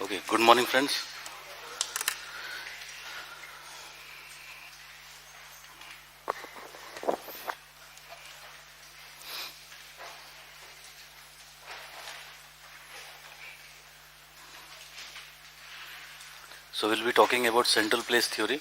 Okay, good morning friends. So we'll be talking about central place theory.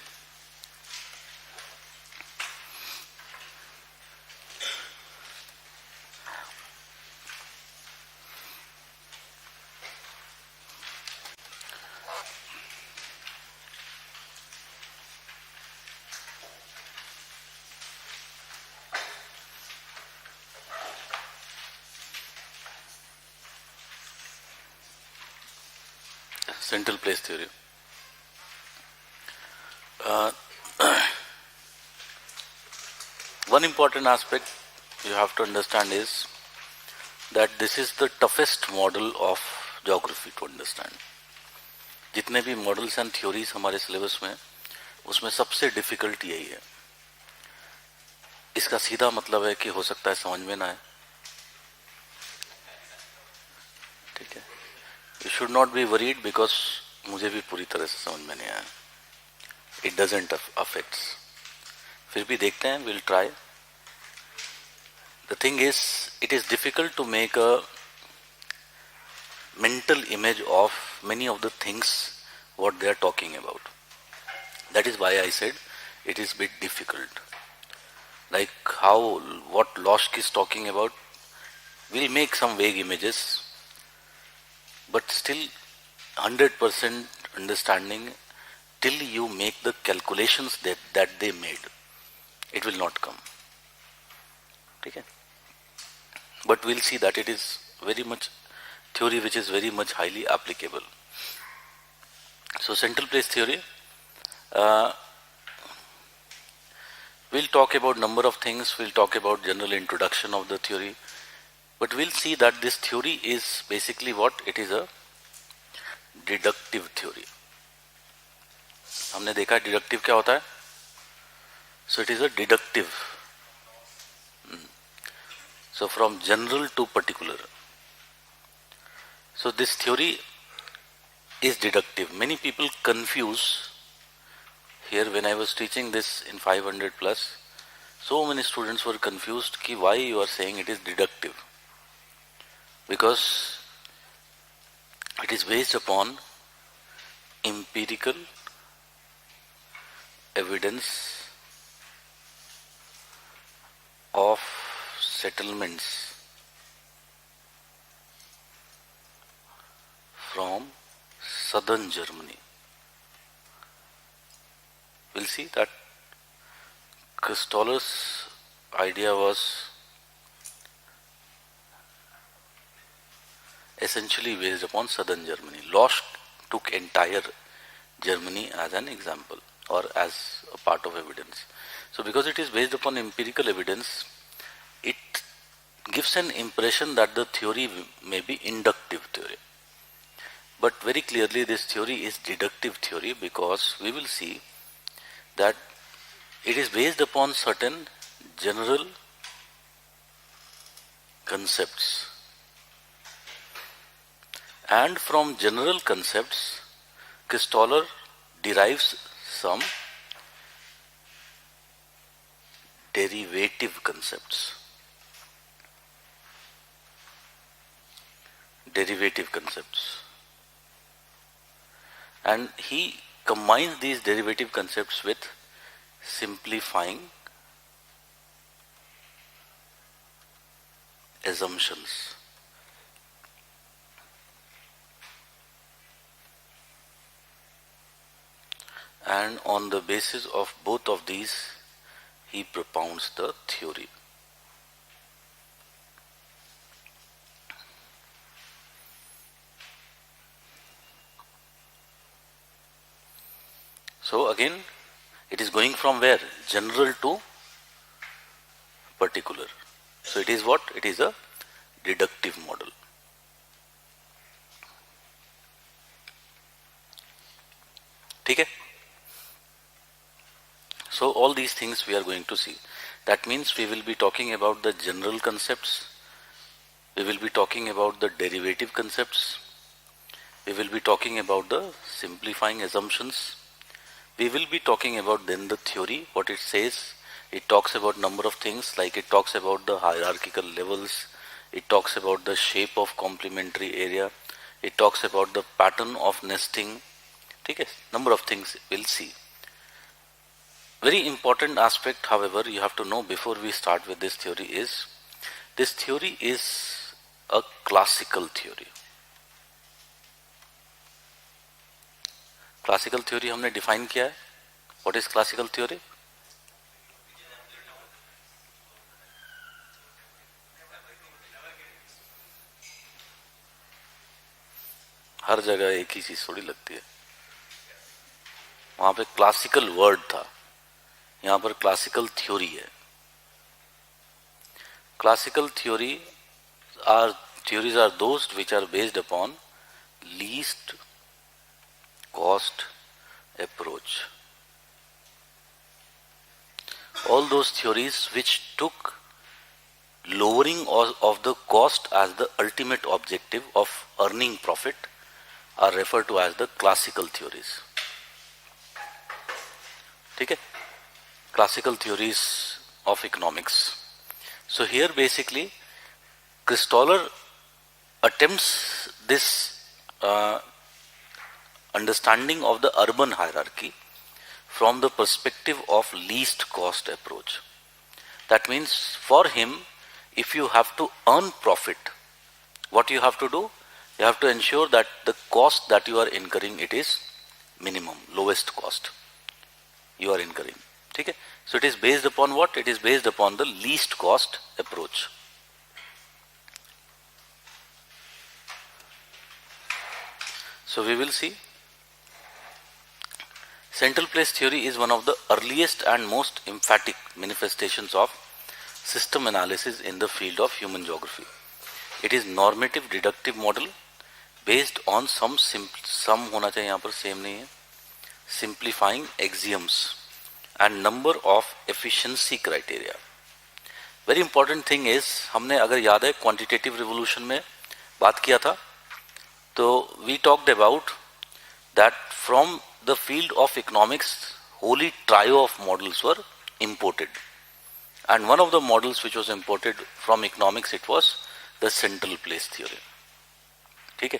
Central place theory. Uh, One important aspect you have to understand is that this is the toughest model of geography to understand. जितने भी models and theories हमारे syllabus में उसमें सबसे difficult यही है. इसका सीधा मतलब है कि हो सकता है समझ में ना आए. ठीक है, you should not be worried because मुझे भी पूरी तरह से समझ में नहीं आया. It doesn't affects. फिर भी देखते हैं, will try. The thing is, it is difficult to make a mental image of many of the things what they are talking about. That is why I said it is bit difficult. Like what Loschk is talking about, we'll make some vague images, but still 100% understanding till you make the calculations that they made, it will not come. Okay? But we'll see that it is very much theory which is very much highly applicable. So central place theory, we'll talk about number of things. We'll talk about general introduction of the theory, but we'll see that this theory is basically what it is, a deductive theory. हमने देखा deductive क्या होता है. So it is a deductive. So from general to particular. So this theory is deductive. Many people confuse here. When I was teaching this in 500 plus, so many students were confused कि why you are saying it is deductive. Because it is based upon empirical evidence of settlements from southern Germany. We'll see that Christoller's idea was essentially based upon southern Germany. Loschk took entire Germany as an example or as a part of evidence. So because it is based upon empirical evidence, it gives an impression that the theory may be inductive theory. But very clearly this theory is deductive theory, because we will see that it is based upon certain general concepts. And from general concepts, Christoller derives some derivative concepts. And he combines these derivative concepts with simplifying assumptions. And on the basis of both of these, he propounds the theory. So again, it is going from where? General to particular. So it is what? It is a deductive model. Okay? So all these things we are going to see. That means we will be talking about the general concepts, we will be talking about the derivative concepts, We will be talking about the simplifying assumptions. We will be talking about then the theory, what it says. It talks about number of things, like it talks about the hierarchical levels. It talks about the shape of complementary area. It talks about the pattern of nesting. Okay, number of things we'll see. Very important aspect, however, you have to know before we start with this theory is a classical theory. Classical theory हमने define किया है. What is classical theory? हर जगह एक ही चीज थोड़ी लगती है. वहां पे क्लासिकल वर्ड था, यहां पर क्लासिकल थ्योरी है. Classical theories are those which are based upon least cost approach. All those theories which took lowering of the cost as the ultimate objective of earning profit are referred to as the classical theories. ठीक है? Classical theories of economics. So here basically Christoller attempts this understanding of the urban hierarchy from the perspective of least cost approach. That means for him, if you have to earn profit, what you have to do? You have to ensure that the cost that you are incurring, it is minimum, lowest cost you are incurring. Okay? So it is based upon what? It is based upon the least cost approach. So we will see. Central place theory is one of the earliest and most emphatic manifestations of system analysis in the field of human geography. It is normative deductive model based on some होना चाहिए यहाँ पर same नहीं है, simplifying axioms and number of efficiency criteria. Very important thing is, हमने अगर याद है quantitative revolution में बात किया था, तो we talked about that from the field of economics, wholly trio of models were imported. And one of the models which was imported from economics, it was the central place theory. Okay?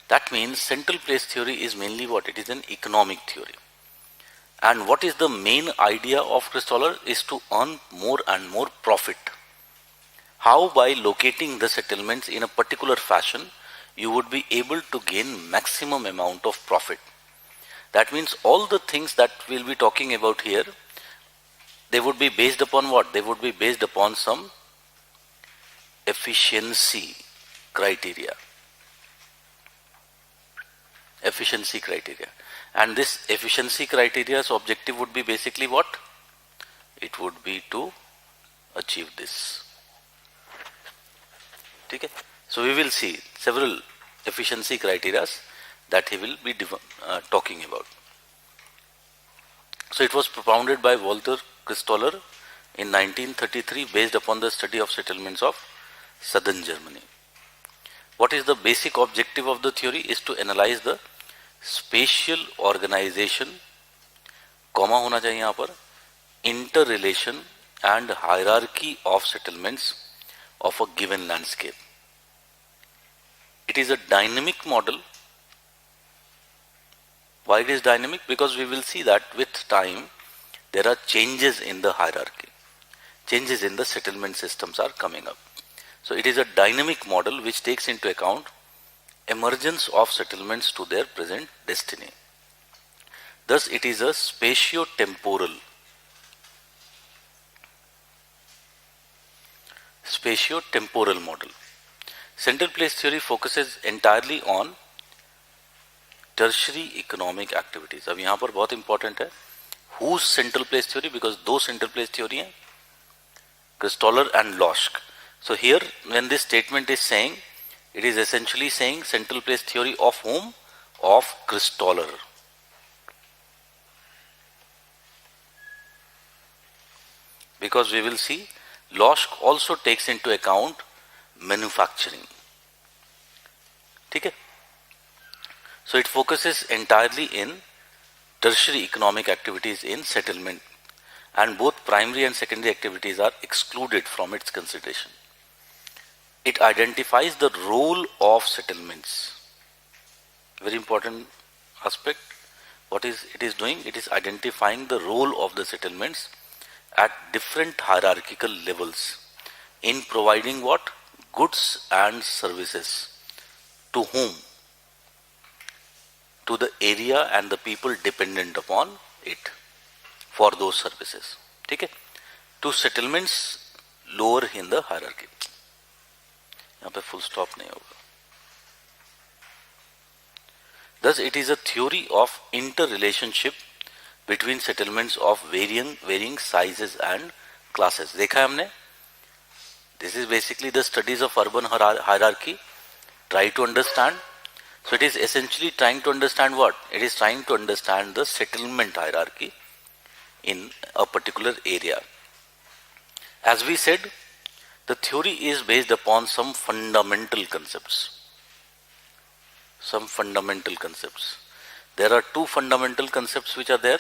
That means central place theory is mainly what? It is an economic theory. And what is the main idea of Christoller is to earn more and more profit. How? By locating the settlements in a particular fashion, you would be able to gain maximum amount of profit. That means all the things that we'll be talking about here, they would be based upon what? They would be based upon some efficiency criteria. Efficiency criteria. And this efficiency criteria's objective would be basically what? It would be to achieve this. Okay? So we will see several efficiency criteria that he will be talking about. So it was propounded by Walter Christoller in 1933 based upon the study of settlements of southern Germany. What is the basic objective of the theory? Is to analyze the spatial organization, comma होना चाहिए यहाँ पर, interrelation and hierarchy of settlements of a given landscape. It is a dynamic model. Why it is dynamic? Because we will see that with time there are changes in the hierarchy. Changes in the settlement systems are coming up. So it is a dynamic model which takes into account emergence of settlements to their present destiny. Thus it is a spatio-temporal model. Central place theory focuses entirely on tertiary economic activities. अब यहाँ पर बहुत important है whose central place theory, because दो central place theory हैं, Christoller and Loschk. So here when this statement is saying, it is essentially saying central place theory of whom? Of Christoller. Because we will see Loschk also takes into account manufacturing. ठीक है? So it focuses entirely in tertiary economic activities in settlement, and both primary and secondary activities are excluded from its consideration. It identifies the role of settlements. Very important aspect. What is it is doing? It is identifying the role of the settlements at different hierarchical levels in providing what? Goods and services. To whom? To the area and the people dependent upon it for those services. Okay? To settlements lower in the hierarchy. यहाँ पे full stop नहीं होगा. Thus, it is a theory of interrelationship between settlements of varying sizes and classes. देखा है हमने? This is basically the studies of urban hierarchy. Try to understand. So it is essentially trying to understand what? It is trying to understand the settlement hierarchy in a particular area. As we said, the theory is based upon some fundamental concepts. Some fundamental concepts. There are two fundamental concepts which are there,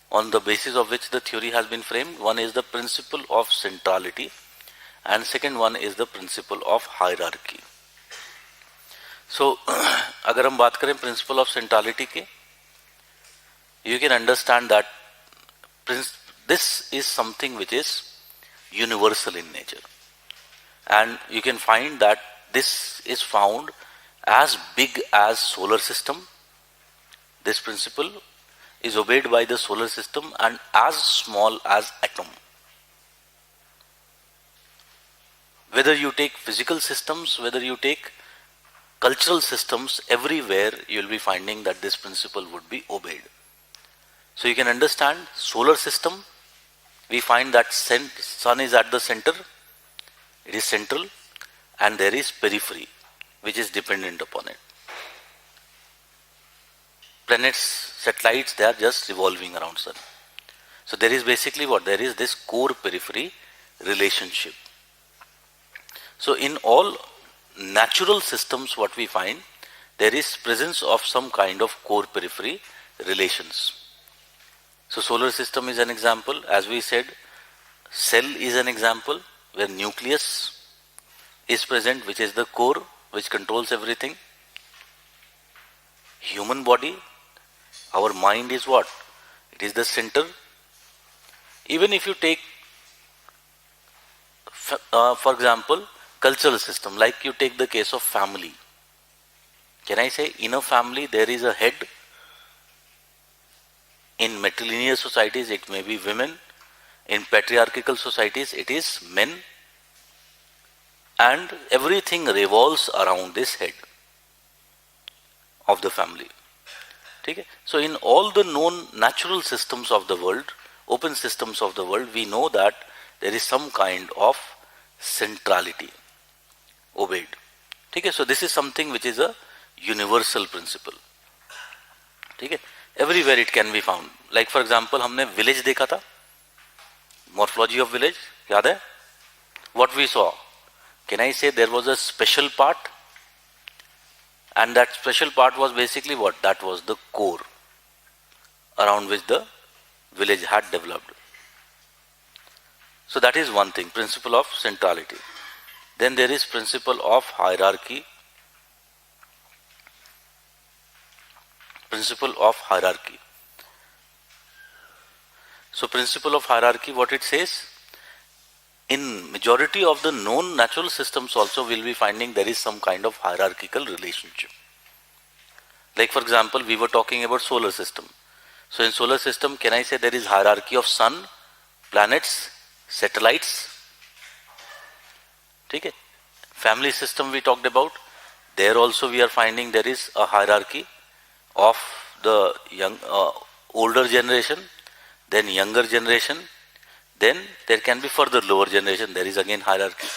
on the basis of which the theory has been framed. One is the principle of centrality, and second one is the principle of hierarchy. So, अगर हम बात करें principle of centrality के, you can understand that this is something which is universal in nature, and you can find that this is found as big as solar system. This principle is obeyed by the solar system, and as small as atom. Whether you take physical systems, whether you take cultural systems, everywhere you will be finding that this principle would be obeyed. So you can understand solar system, we find that sun is at the center, it is central, and there is periphery which is dependent upon it. Planets, satellites, they are just revolving around sun. So there is basically what? There is this core periphery relationship. So in all natural systems what we find, there is presence of some kind of core periphery relations. So solar system is an example. As we said, cell is an example where nucleus is present, which is the core which controls everything. Human body, our mind is what? It is the center. Even if you take, for example, cultural system, like you take the case of family. Can I say in a family there is a head? In matrilineal societies it may be women. In patriarchal societies it is men. And everything revolves around this head of the family. Okay? So in all the known natural systems of the world, open systems of the world, we know that there is some kind of centrality obeyed. Okay? So this is something which is a universal principle. Okay? Everywhere it can be found. Like for example, हमने village देखा था, morphology of village, याद है? What we saw? Can I say there was a special part? And that special part was basically what? That was the core around which the village had developed. So that is one thing, principle of centrality. Then there is principle of hierarchy. Principle of hierarchy. So principle of hierarchy, what it says? In majority of the known natural systems also we'll be finding there is some kind of hierarchical relationship. Like for example, we were talking about solar system. So in solar system, can I say there is hierarchy of sun, planets, satellites? Okay. Family system we talked about. There also we are finding there is a hierarchy of the young, older generation, then younger generation, then there can be further lower generation, there is again hierarchy.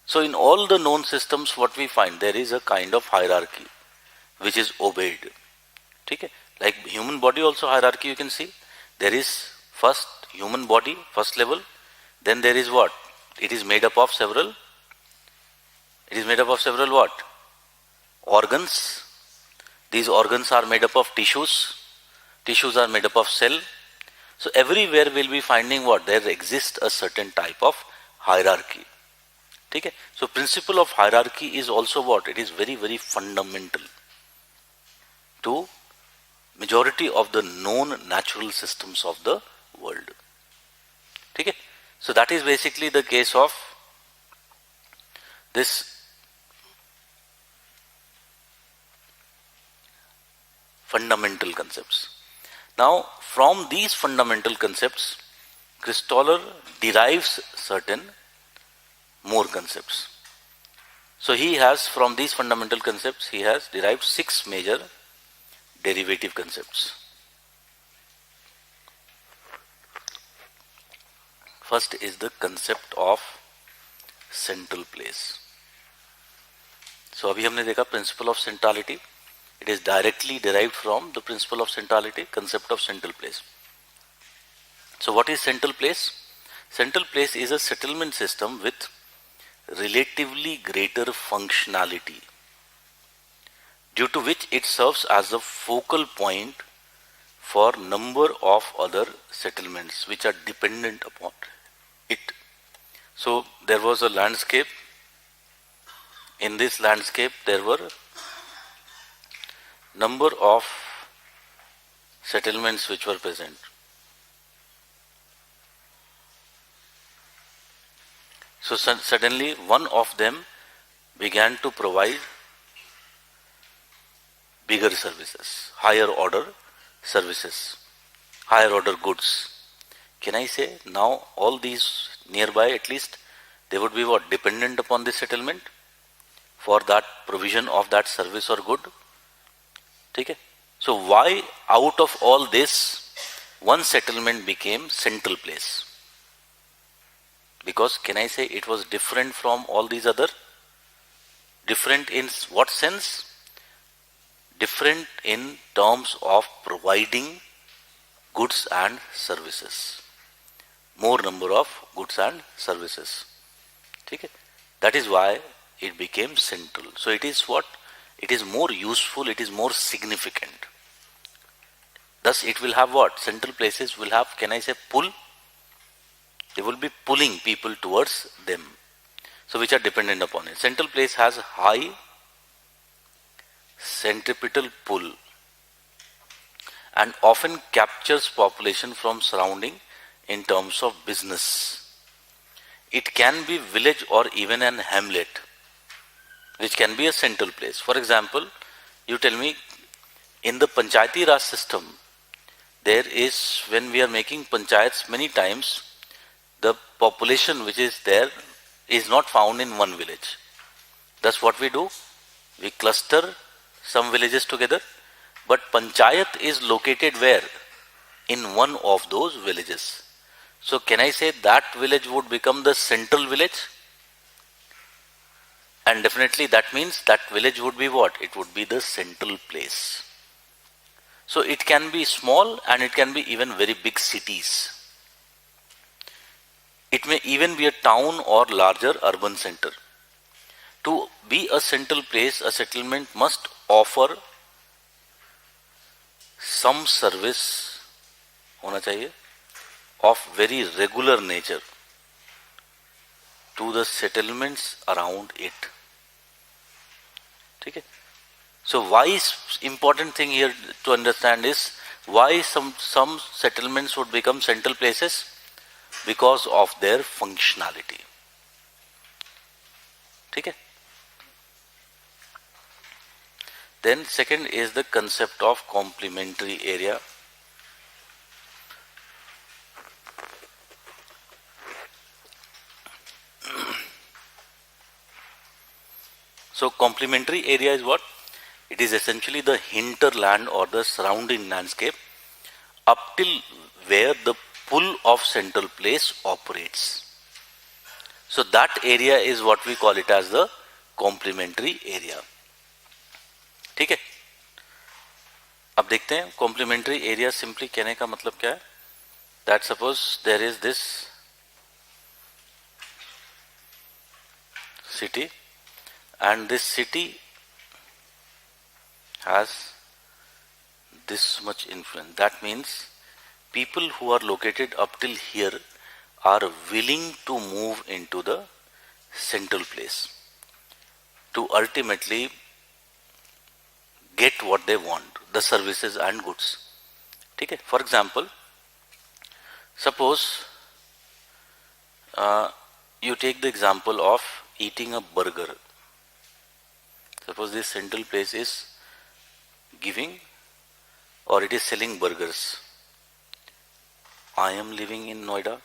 So in all the known systems what we find, there is a kind of hierarchy which is obeyed. Okay? Like human body also hierarchy you can see. There is first human body, first level, then there is what? It is made up of several what? Organs, These organs are made up of tissues. Tissues are made up of cell. So everywhere we'll be finding what? There exists a certain type of hierarchy. Okay? So principle of hierarchy is also what? It is very, very fundamental to majority of the known natural systems of the world. Okay? So that is basically the case of this fundamental concepts. Now, from these fundamental concepts, Christoller derives certain more concepts. So he has, from these fundamental concepts, he has derived 6 major derivative concepts. First is the concept of central place. So अभी हमने देखा principle of centrality. It is directly derived from the principle of centrality, concept of central place. So what is central place? Central place is a settlement system with relatively greater functionality, due to which it serves as a focal point for number of other settlements which are dependent upon it. So there was a landscape. In this landscape there were number of settlements which were present. So suddenly one of them began to provide bigger services, higher order services, higher order goods. Can I say now all these nearby, at least they would be what? Dependent upon this settlement for that provision of that service or good. Okay? So why out of all this one settlement became central place? Because can I say it was different from all these other? Different in what sense? Different in terms of providing goods and services. More number of goods and services. Okay? That is why it became central. So it is what? It is more useful, it is more significant. Thus it will have what? Central places will have, can I say, pull? They will be pulling people towards them. So which are dependent upon it. Central place has high centripetal pull and often captures population from surrounding in terms of business. It can be village or even an hamlet, which can be a central place. For example, you tell me, in the Panchayati Raj system, there is, when we are making panchayats, many times the population which is there is not found in one village. Thus what we do? We cluster some villages together, but panchayat is located where? In one of those villages. So can I say that village would become the central village? And definitely that means that village would be what? It would be the central place. So it can be small and it can be even very big cities. It may even be a town or larger urban center. To be a central place, a settlement must offer some service होना चाहिए of very regular nature to the settlements around it. Okay? So why is important thing here to understand is why some settlements would become central places? Because of their functionality. Okay? Then second is the concept of complementary area. So complementary area is what? It is essentially the hinterland or the surrounding landscape up till where the pull of central place operates. So that area is what we call it as the complementary area. ठीक है? अब देखते हैं complementary area simply कहने का मतलब क्या है? That suppose there is this city and this city has this much influence. That means people who are located up till here are willing to move into the central place to ultimately get what they want, the services and goods. ठीक है? For example, suppose you take the example of eating a burger. Suppose this central place is giving or it is selling burgers. I am living in Noida.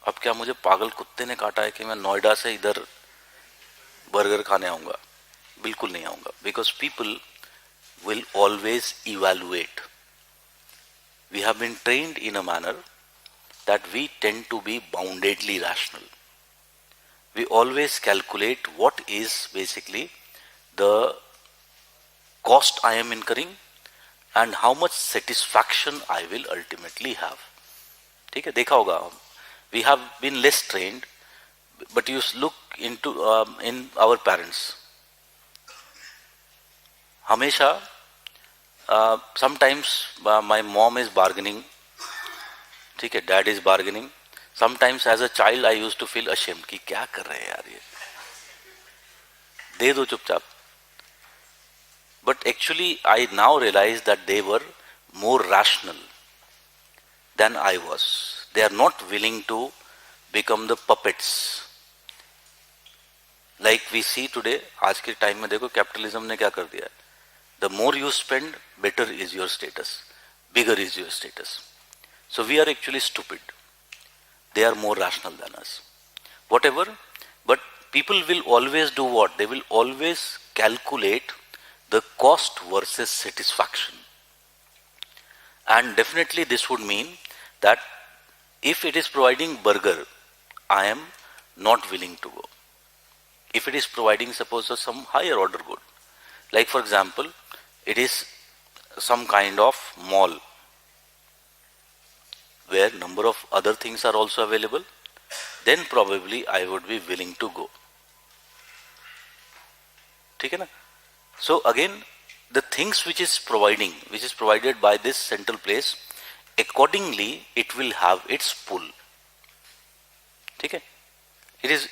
अब क्या मुझे पागल कुत्ते ने काटा है कि मैं नोएडा से इधर बर्गर खाने आऊंगा? बिल्कुल नहीं आऊंगा. Because people will always evaluate. We have been trained in a manner that we tend to be boundedly rational. We always calculate what is basically the cost I am incurring and how much satisfaction I will ultimately have. ठीक है? देखा होगा, we have been less trained, but you look into in our parents. हमेशा sometimes my mom is bargaining, ठीक है, dad is bargaining. Sometimes as a child I used to feel ashamed कि क्या कर रहे हैं यार ये, दे दो चुपचाप. But actually I now realize that they were more rational than I was. They are not willing to become the puppets. Like we see today, आज के टाइम में देखो कैपिटलिज्म ने क्या कर दिया है. The more you spend, better is your status, bigger is your status. So we are actually stupid. They are more rational than us. Whatever, but people will always do what? They will always calculate the cost versus satisfaction. And definitely this would mean that if it is providing burger, I am not willing to go. If it is providing, suppose, some higher order good, like for example, it is some kind of mall where number of other things are also available, then probably I would be willing to go. ठीक है ना? So again, the things which is provided by this central place, accordingly it will have its pull. ठीक है? It is,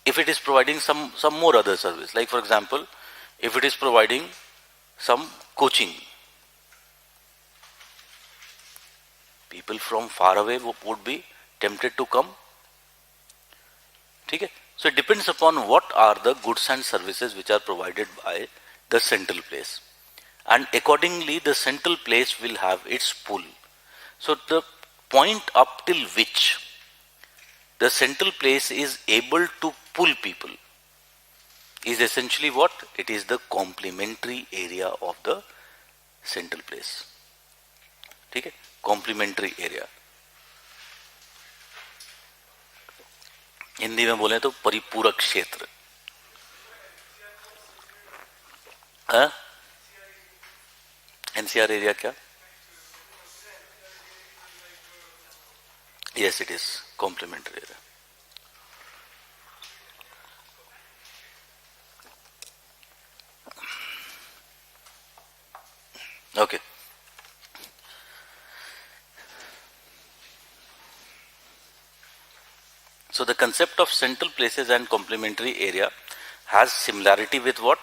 if it is providing some more other service, like for example, if it is providing some coaching, people from far away would be tempted to come. ठीक है? So it depends upon what are the goods and services which are provided by the central place, and accordingly the central place will have its pull. So the point up till which the central place is able to pull people is essentially what? It is the complementary area of the central place. ठीक है? Complementary area. Hindi में बोले तो परिपूरक क्षेत्र. NCR area क्या? Yes, it is complementary area. Okay. So the concept of central places and complementary area has similarity with what?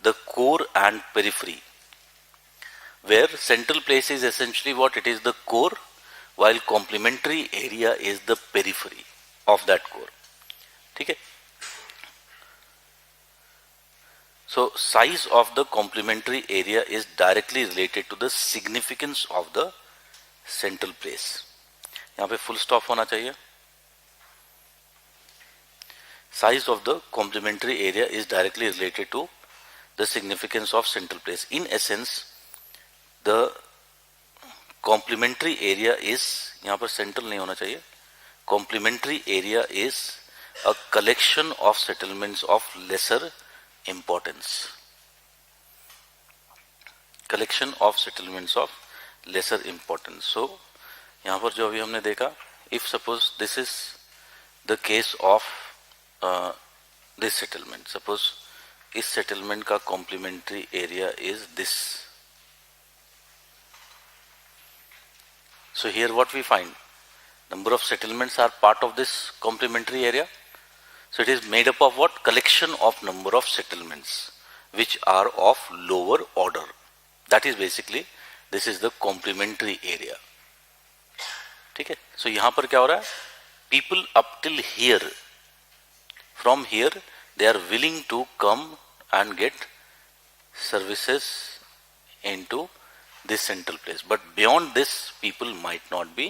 The core and periphery. Where central place is essentially what? It is the core, while complementary area is the periphery of that core. ठीक है? So size of the complementary area is directly related to the significance of the central place. यहाँ पे full stop होना चाहिए. Size of the complementary area is directly related to the significance of central place. In essence, the complementary area is, यहाँ पर central नहीं होना चाहिए, complementary area is a collection of settlements of lesser importance. Collection of settlements of lesser importance. So यहाँ पर जो अभी हमने देखा, if suppose this is the case of this settlement, suppose इस सेटलमेंट का complementary area is this. So here what we find, number of settlements are part of this complementary area. So it is made up of what? Collection of number of settlements which are of lower order. That is basically, this is the complementary area. ठीक है. So यहाँ पर क्या हो रहा है? People up till here, from here they are willing to come and get services into this central place, but beyond this people might not be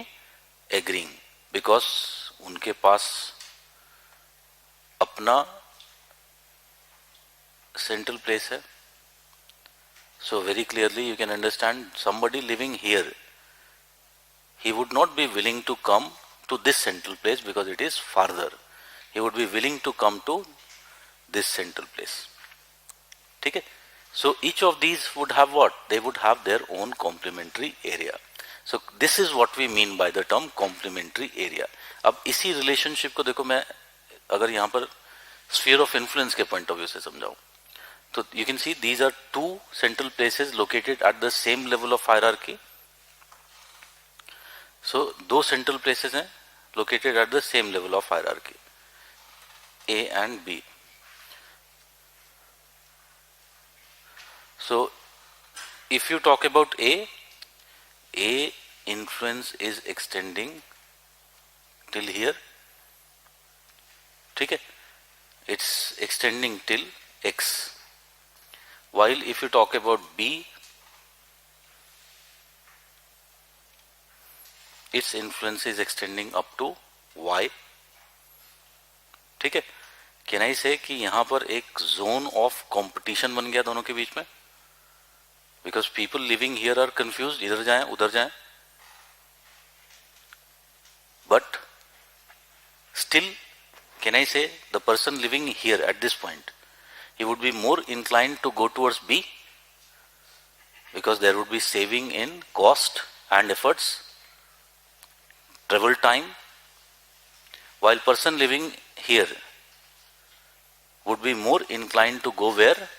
agreeing because उनके पास अपना central place है. So very clearly you can understand, somebody living here, he would not be willing to come to this central place because it is farther. He would be willing to come to this central place. ठीक है. So each of these would have what? They would have their own complementary area. So this is what we mean by the term complementary area. अब इसी relationship को देखो, मैं अगर यहाँ पर sphere of influence के point of view से समझाऊं, तो you can see these are two central places located at the same level of hierarchy. So दो central places हैं located at the same level of hierarchy, A and B. So if you talk about A influence is extending till here. ठीक है. It's extending till X. While if you talk about B, its influence is extending up to Y. ठीक है. Can I say कि यहाँ पर एक zone of competition बन गया दोनों के बीच में? Because people living here are confused, इधर जाएं उधर जाएं. But still, can I say the person living here at this point, he would be more inclined to go towards B because there would be saving in cost and efforts, travel time, while person living here would be more inclined to go where?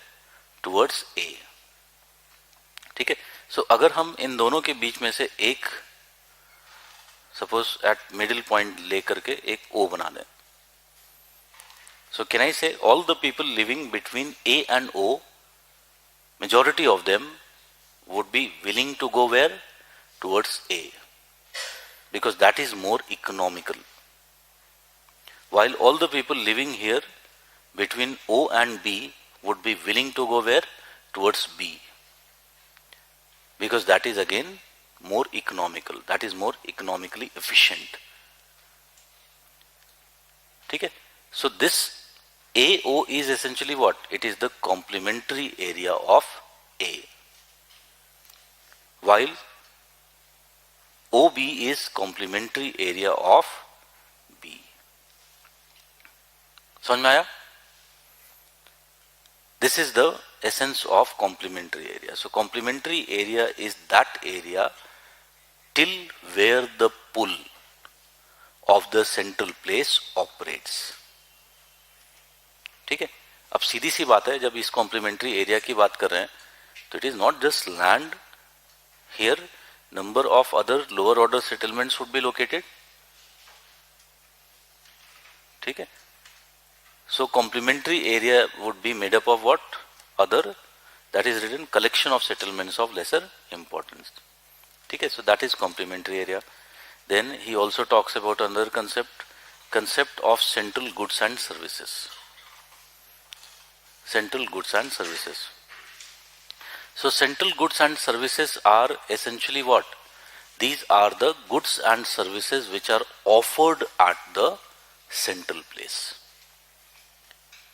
Towards A. ठीक है. सो अगर हम इन दोनों के बीच में से एक suppose eight middle point लेकर के एक O बना दें, सो कैन आई से all the people living between A and O, majority of them would be willing to go where? Towards A, because that is more economical. While all the people living here between O and B would be willing to go where? Towards B, because that is again more economical, that is more economically efficient. ठीक है. So this AO is essentially what? It is the complementary area of A, while OB is complementary area of B. समझ में आया? This is the essence of complementary area. So complementary area is that area till where the pull of the central place operates. ठीक है. अब सीधी सी बात है, जब इस complementary area की बात कर रहे हैं, तो it is not just land. Here number of other lower order settlements would be located. ठीक है. So complementary area would be made up of what? Other, that is written collection of settlements of lesser importance. ठीक है. So that is complementary area. Then he also talks about another concept of central goods and services. Central goods and services. So central goods and services are essentially what? These are the goods and services which are offered at the central place.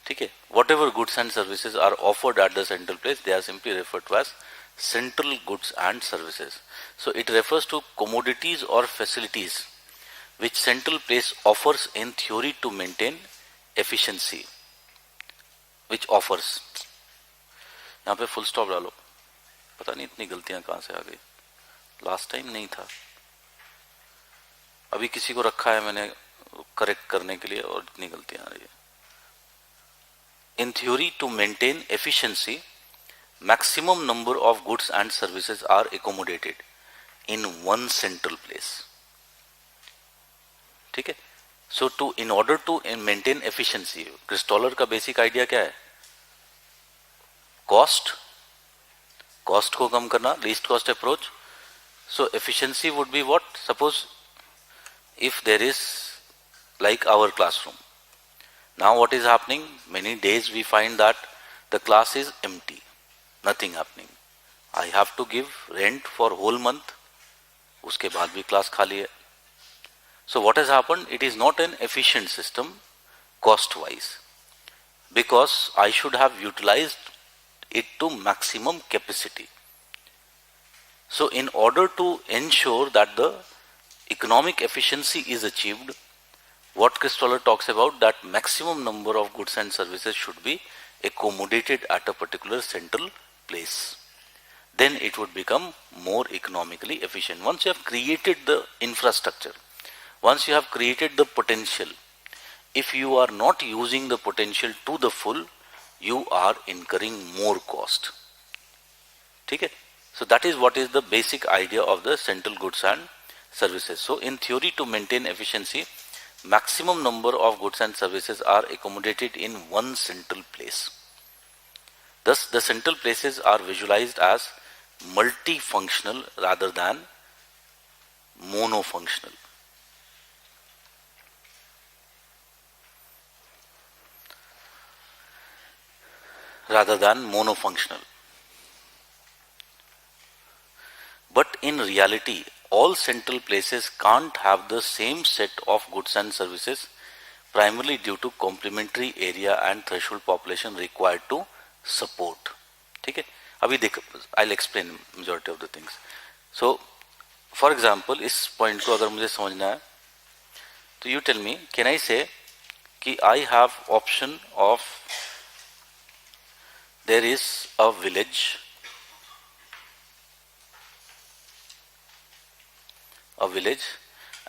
ठीक है. Whatever goods and services are offered at the central place, they are simply referred to as central goods and services. So it refers to commodities or facilities which central place offers in theory to maintain efficiency. Which offers. यहाँ पे full stop डालो. पता नहीं इतनी गलतियां कहाँ से आ गई. लास्ट टाइम नहीं था, अभी किसी को रखा है मैंने करेक्ट करने के लिए और इतनी गलतियां आ रही है. in theory, to maintain efficiency, maximum number of goods and services are accommodated in one central place. ठीक है? So in order to maintain efficiency, क्रिस्टोलर का बेसिक आइडिया क्या है? कॉस्ट को कम करना, least cost approach. So efficiency would be what? Suppose if there is like our classroom. Now what is happening? Many days we find that the class is empty, nothing happening. I have to give rent for whole month. उसके बाद भी class खाली है. So what has happened? It is not an efficient system cost wise, because I should have utilized it to maximum capacity. So in order to ensure that the economic efficiency is achieved, what Christoller talks about, that maximum number of goods and services should be accommodated at a particular central place. Then it would become more economically efficient. Once you have created the infrastructure, once you have created the potential, if you are not using the potential to the full, you are incurring more cost. Okay? So that is what is the basic idea of the central goods and services. So in theory, to maintain efficiency, maximum number of goods and services are accommodated in one central place. Thus, the central places are visualized as multifunctional rather than monofunctional. But in reality, all central places can't have the same set of goods and services, primarily due to complementary area and threshold population required to support. ठीक है? अभी देख, I'll explain majority of the things. So, for example, इस point को अगर मुझे समझना है, तो you tell me, can I say कि I have option of there is a village,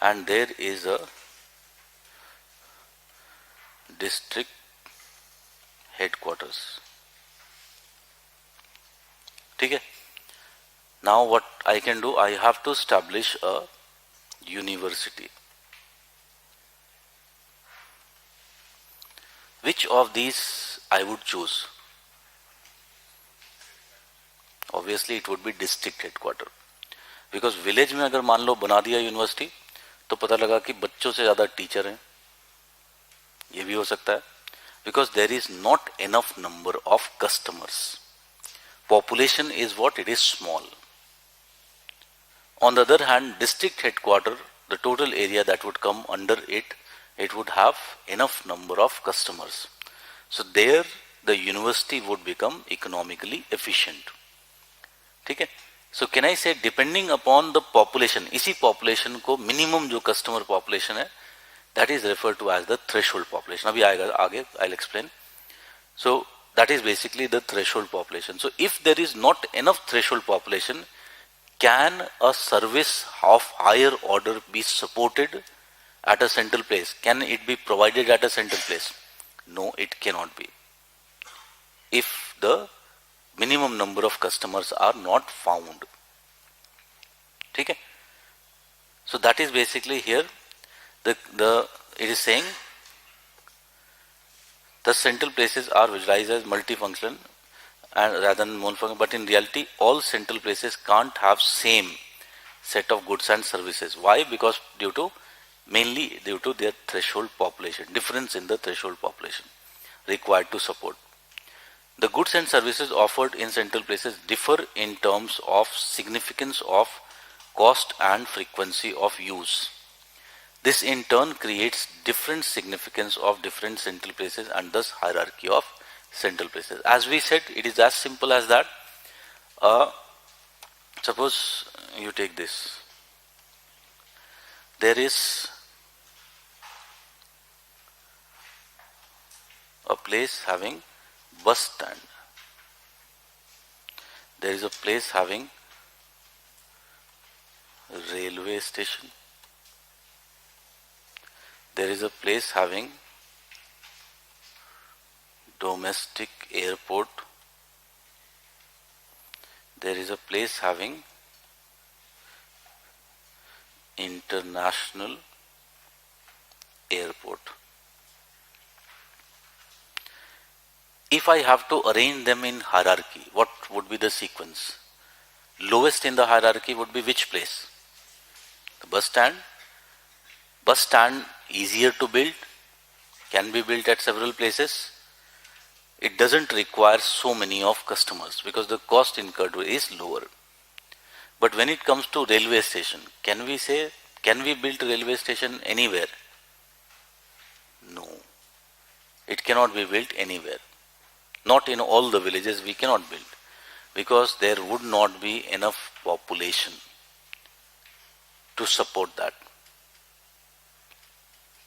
and there is a district headquarters. ठीक है? Now what I can do, I have to establish a university. Which of these I would choose? Obviously it would be district headquarter. Because village में अगर मान लो बना दिया university, तो पता लगा कि बच्चों से ज़्यादा टीचर हैं. ये भी हो सकता है. Because there is not enough number of customers. Population is what? It is small. On the other hand, district headquarter, the total area that would come under it, it would have enough number of customers. So there the university would become economically efficient. ठीक है? So can I say depending upon the population, इसी population को minimum जो customer population है, that is referred to as the threshold population. अभी आएगा आगे, I'll explain. So that is basically the threshold population. So if there is not enough threshold population, can a service of higher order be supported at a central place? Can it be provided at a central place? No, it cannot be. If the minimum number of customers are not found. ठीक है? So that is basically here it is saying the central places are visualized as multifunctional and rather than monofunctional, but in reality all central places can't have same set of goods and services. Why? Because mainly due to their threshold population, difference in the threshold population required to support. The goods and services offered in central places differ in terms of significance of cost and frequency of use. This in turn creates different significance of different central places and thus hierarchy of central places. As we said, it is as simple as that. Suppose you take this. There is a place having bus stand. There is a place having railway station. There is a place having domestic airport, there is a place having international airport. If I have to arrange them in hierarchy, what would be the sequence? Lowest in the hierarchy would be which place? The bus stand. Bus stand easier to build, can be built at several places. It doesn't require so many of customers because the cost incurred is lower. But when it comes to railway station, can we build railway station anywhere? No. It cannot be built anywhere. Not in all the villages we cannot build because there would not be enough population to support that.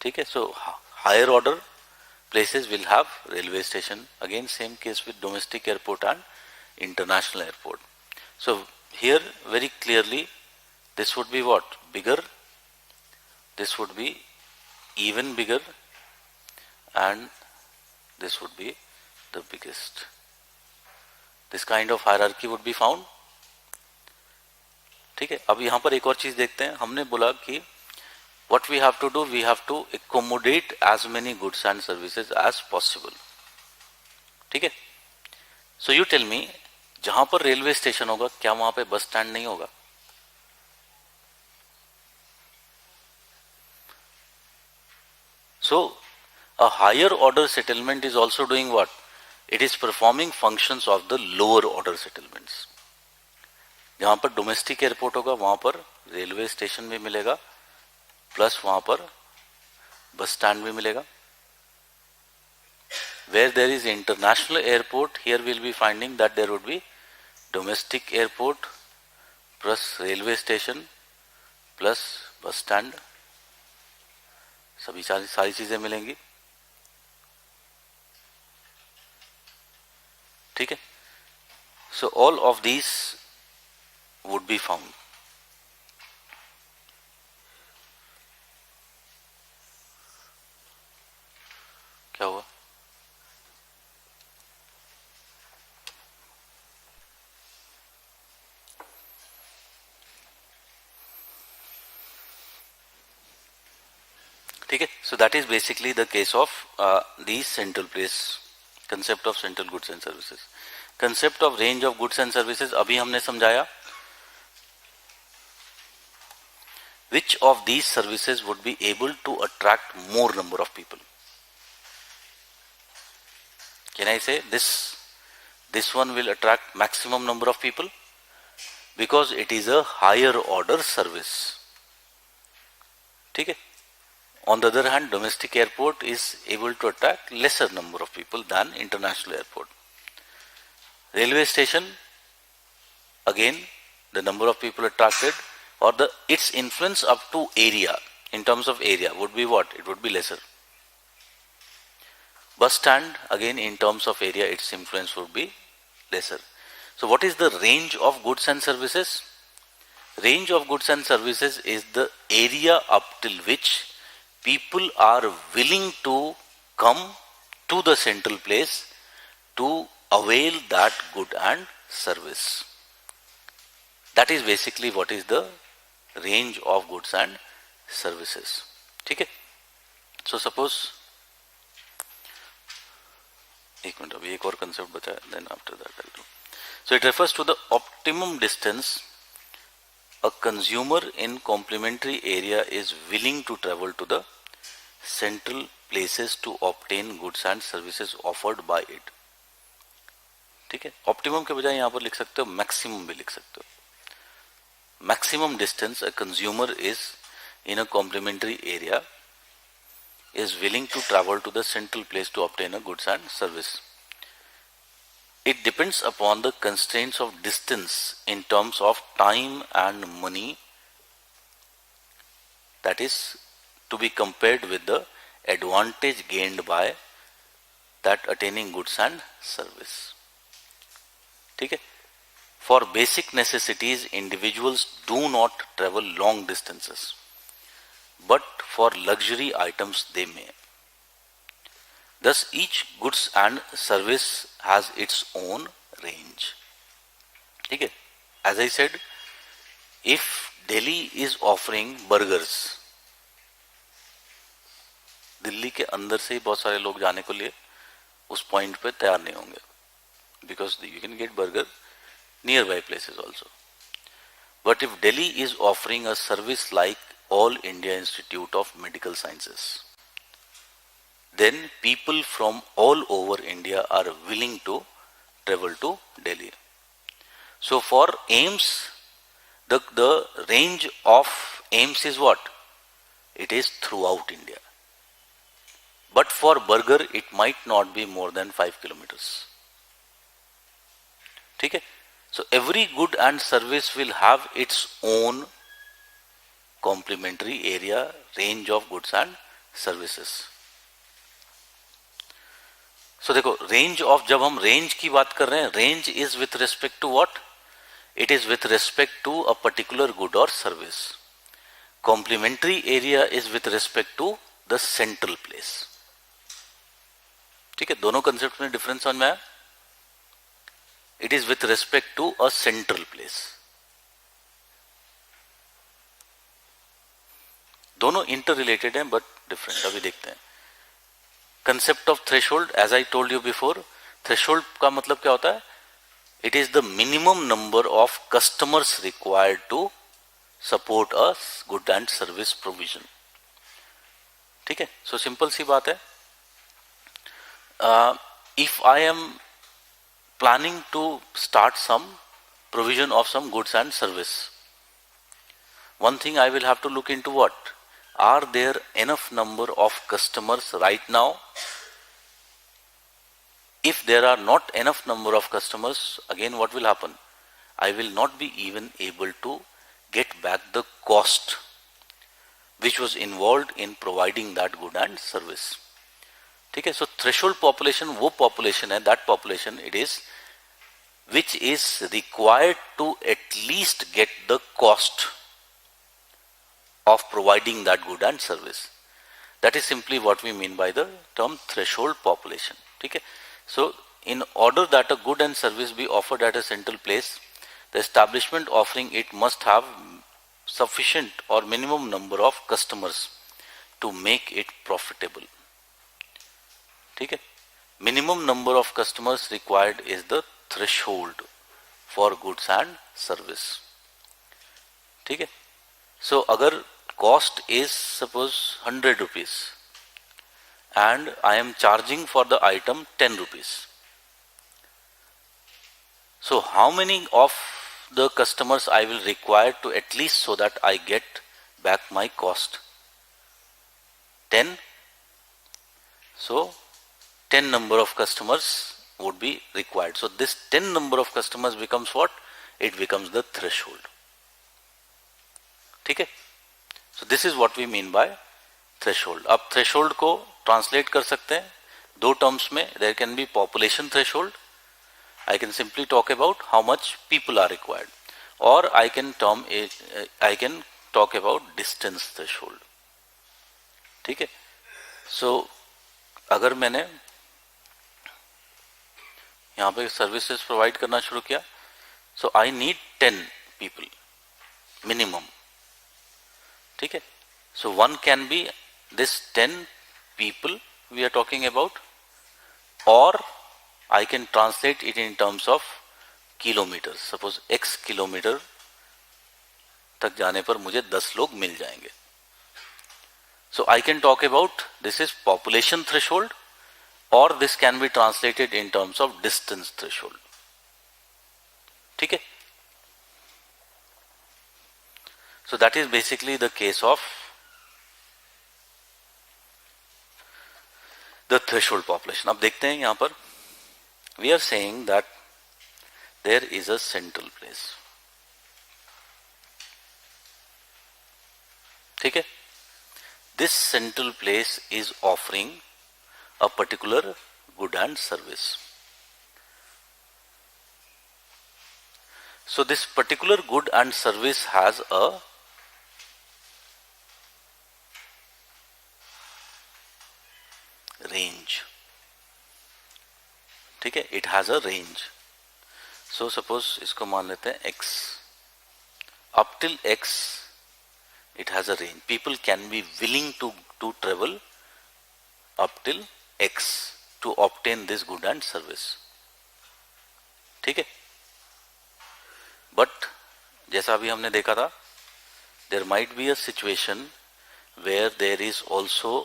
Okay, so higher order places will have railway station. Again, same case with domestic airport and international airport. So here very clearly this would be what? Bigger. This would be even bigger and this would be the biggest. This kind of hierarchy would be found. ठीक है, अब यहाँ पर एक और चीज देखते हैं. हमने बोला कि what we have to do, we have to accommodate as many goods and services as possible. ठीक है. So you tell me, जहां पर रेलवे स्टेशन होगा क्या वहां पे बस स्टैंड नहीं होगा? So a higher order settlement is also doing what? It is performing functions of the lower order settlements. जहां पर डोमेस्टिक एयरपोर्ट होगा वहां पर रेलवे स्टेशन भी मिलेगा प्लस वहां पर बस स्टैंड भी मिलेगा. Where there is international airport, here we will be finding that there would be domestic airport plus railway station plus bus stand. सभी सारी चीजें मिलेंगी. ठीक है. So all of these would be found. क्या हुआ? ठीक है. So that is basically the case of these central place concept of central goods and services. Concept of range of goods and services अभी हमने समझाया. Which of these services would be able to attract more number of people? Can I say this one will attract maximum number of people because it is a higher order service. ठीक है. On the other hand, domestic airport is able to attract lesser number of people than international airport. Railway station, again, the number of people attracted or its influence up to area, in terms of area, would be what? It would be lesser. Bus stand, again, in terms of area, its influence would be lesser. So what is the range of goods and services? Range of goods and services is the area up till which people are willing to come to the central place to avail that good and service. That is basically what is the range of goods and services. ठीक है. So suppose एक minute अभी एक और concept बताया, then after that I'll do. So it refers to the optimum distance a consumer in complementary area is willing to travel to the central places to obtain goods and services offered by it. ठीक है. Optimum के बजाय यहां पर लिख सकते हो maximum भी लिख सकते हो. Maximum distance a consumer is in a complementary area is willing to travel to the central place to obtain a goods and service. It depends upon the constraints of distance in terms of time and money, that is to be compared with the advantage gained by that attaining goods and service. ठीक है. For basic necessities, individuals do not travel long distances, but for luxury items they may. Thus each goods and service has its own range. ठीक है? As I said, if Delhi is offering burgers, Delhi के अंदर से ही बहुत सारे लोग जाने को लिए उस पॉइंट पे तैयार नहीं होंगे, because you can get burger nearby places also. But if Delhi is offering a service like All India Institute of Medical Sciences, then people from all over India are willing to travel to Delhi. So for AIIMS, the range of AIIMS is what? It is throughout India. But for burger, it might not be more than 5 kilometers. ठीक है? So every good and service will have its own complementary area, range of goods and services. So देखो, range of, जब हम range की बात कर रहे हैं, range is with respect to what? It is with respect to a particular good or service. Complementary area is with respect to the central place. ठीक है? दोनों कंसेप्ट में डिफरेंस समझ में आया? It is with respect to a central place. दोनों interrelated हैं but different. अभी देखते हैं. Concept of threshold, as I told you before, threshold का मतलब क्या होता है? It is the minimum number of customers required to support a good and service provision. ठीक है? सो सिंपल सी बात है. If I am planning to start some provision of some goods and service, one thing I will have to look into what? Are there enough number of customers right now? If there are not enough number of customers, again what will happen? I will not be even able to get back the cost which was involved in providing that good and service. ठीक है? So threshold population वो population है, that population it is which is required to at least get the cost of providing that good and service. That is simply what we mean by the term threshold population. ठीक है? सो in order that a good and service be offered at a central place, the establishment offering it must have sufficient or minimum number of customers to make it profitable. ठीक है? Minimum number of customers required is the threshold for goods and service. ठीक है? So अगर cost is suppose 100 rupees and I am charging for the item 10 rupees. So how many of the customers I will require to at least so that I get back my cost? 10. So 10 number of customers would be required. So this 10 number of customers becomes what? It becomes the threshold. ठीक है? So this is what we mean by threshold. अब threshold को translate कर सकते हैं दो terms में. There can be population threshold. I can simply talk about how much people are required, or I can talk about distance threshold. ठीक है? So अगर मैंने यहाँ पे सर्विसेज प्रोवाइड करना शुरू किया, so I need 10 people minimum. ठीक है? So one can be this 10 people we are talking about, और I can translate it in terms of kilometre. Suppose x kilometre तक जाने पर मुझे 10 लोग मिल जाएंगे. So I can talk about this is population threshold, or this can be translated in terms of distance threshold. ठीक है? So that is basically the case of the threshold population. अब देखते हैं यहाँ पर, we are saying that there is a central place. ठीक है? This central place is offering a particular good and service. So this particular good and service has a range. ठीक है, it has a range. So suppose इसको मान लेते हैं x. Up till x it has a range. People can be willing to travel up till x to obtain this good and service. ठीक है, but जैसा अभी हमने देखा था, there might be a situation where there is also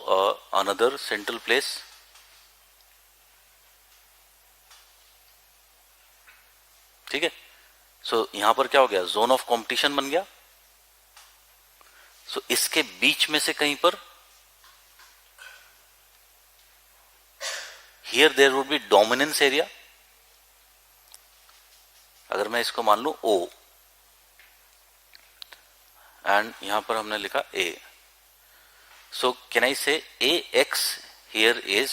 another central place. ठीक है, सो यहां पर क्या हो गया, जोन ऑफ कंपटीशन बन गया. सो इसके बीच में से कहीं पर here there would be dominance area. अगर मैं इसको मान लू O एंड यहां पर हमने लिखा A. सो कैन आई से AX here is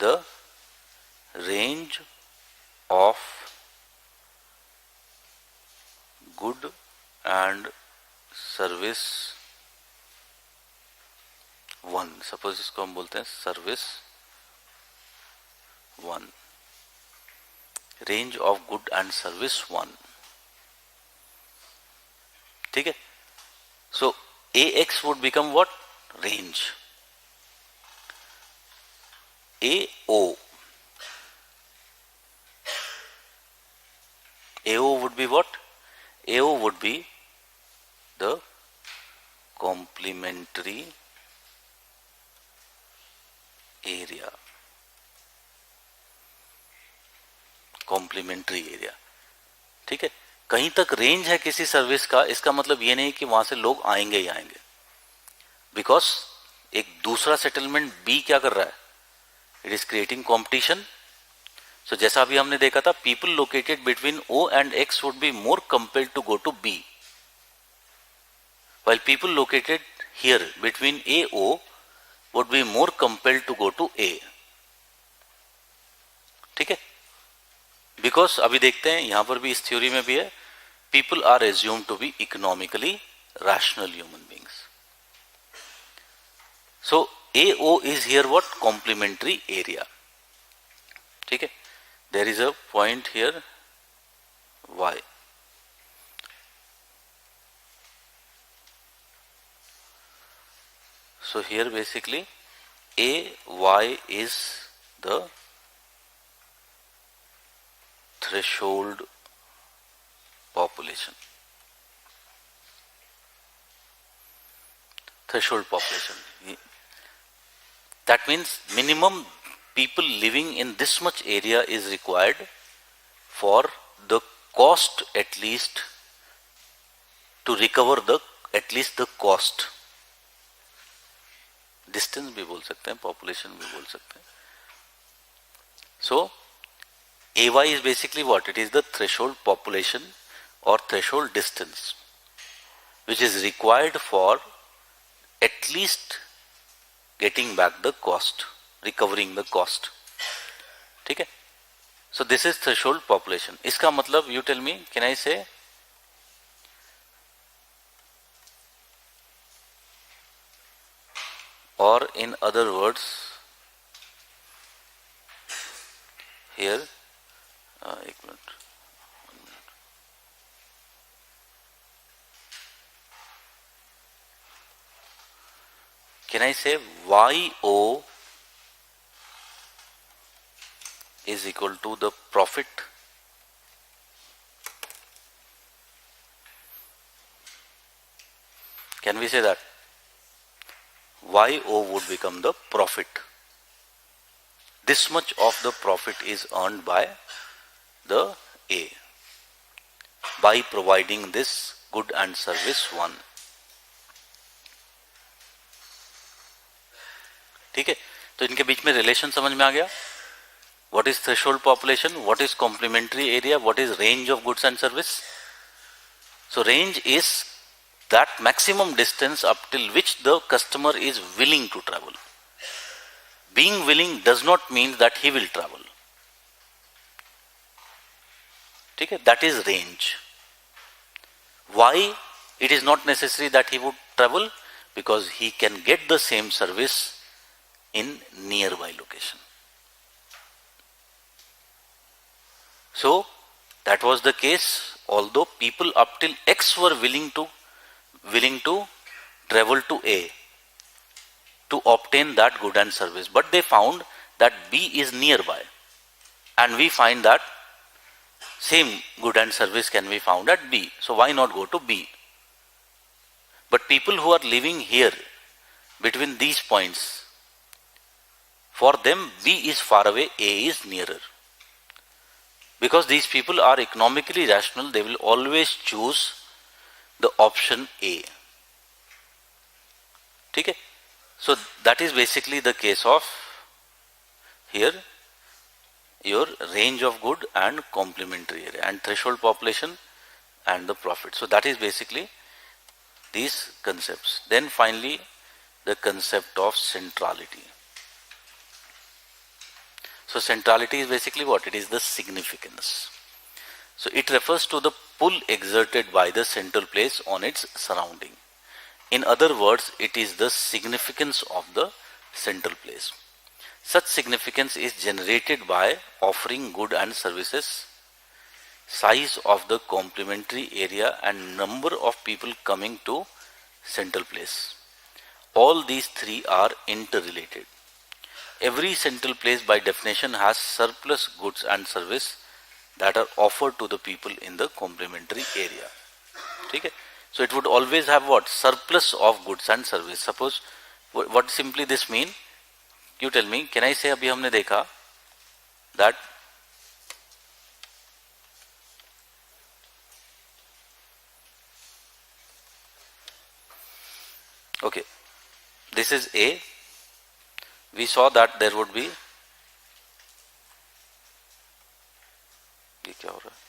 the range of good and service 1. Suppose इसको हम बोलते हैं service 1, range of good and service 1. ठीक है, सो AX would become what, range. AO would be what? AO would be the complementary area. Complementary area. ठीक है, कहीं तक रेंज है किसी सर्विस का, इसका मतलब ये नहीं कि वहां से लोग आएंगे ही आएंगे, बिकॉज एक दूसरा सेटलमेंट बी क्या कर रहा है, it is creating competition. So जैसा अभी हमने देखा था, people located between O and X would be more compelled to go to B, while people located here between AO would be more compelled to go to A. ठीक है, because अभी देखते हैं यहां पर भी इस थ्योरी में भी है, people are assumed to be economically rational human beings. So AO is here what, complementary area. ठीक है, there is a point here Y. So here basically AY is the threshold population. Threshold population. That means minimum people living in this much area is required for the cost at least to recover the at least the cost. Distance भी बोल सकते हैं, population भी बोल सकते हैं. सो AY is basically what? It is the threshold population or threshold distance which is required for at least getting back the cost, recovering the cost. ठीक है, so this is threshold population. इसका मतलब you tell me, can I say or in other words here एक minute, can I say YO is equal to the profit? Can we say that? YO would become the profit. This much of the profit is earned by the A by providing this good and service 1. ठीक है, तो इनके बीच में relation समझ में आ गया. What is threshold population? What is complementary area? What is range of goods and service? So range is that maximum distance up till which the customer is willing to travel. Being willing does not mean that he will travel. ठीक है, that is range. Why it is not necessary that he would travel? Because he can get the same service in nearby location. So that was the case, although people up till X were willing to travel to A to obtain that good and service, but they found that B is nearby, and we find that same good and service can be found at B. So why not go to B? But people who are living here between these points, for them B is far away, A is nearer. Because these people are economically rational, they will always choose the option A. Okay? So that is basically the case of here your range of good and complementary area and threshold population and the profit. So that is basically these concepts. Then finally the concept of centrality. So centrality is basically what? It is the significance. So it refers to the pull exerted by the central place on its surrounding. In other words, it is the significance of the central place. Such significance is generated by offering goods and services, size of the complementary area and number of people coming to central place. All these three are interrelated. Every central place by definition has surplus goods and service that are offered to the people in the complementary area. Okay? So it would always have what? Surplus of goods and service. Suppose, what simply this mean? You tell me, can I say abhi humne dekha that okay, this is A. We saw that there would be ये क्या हो रहा है?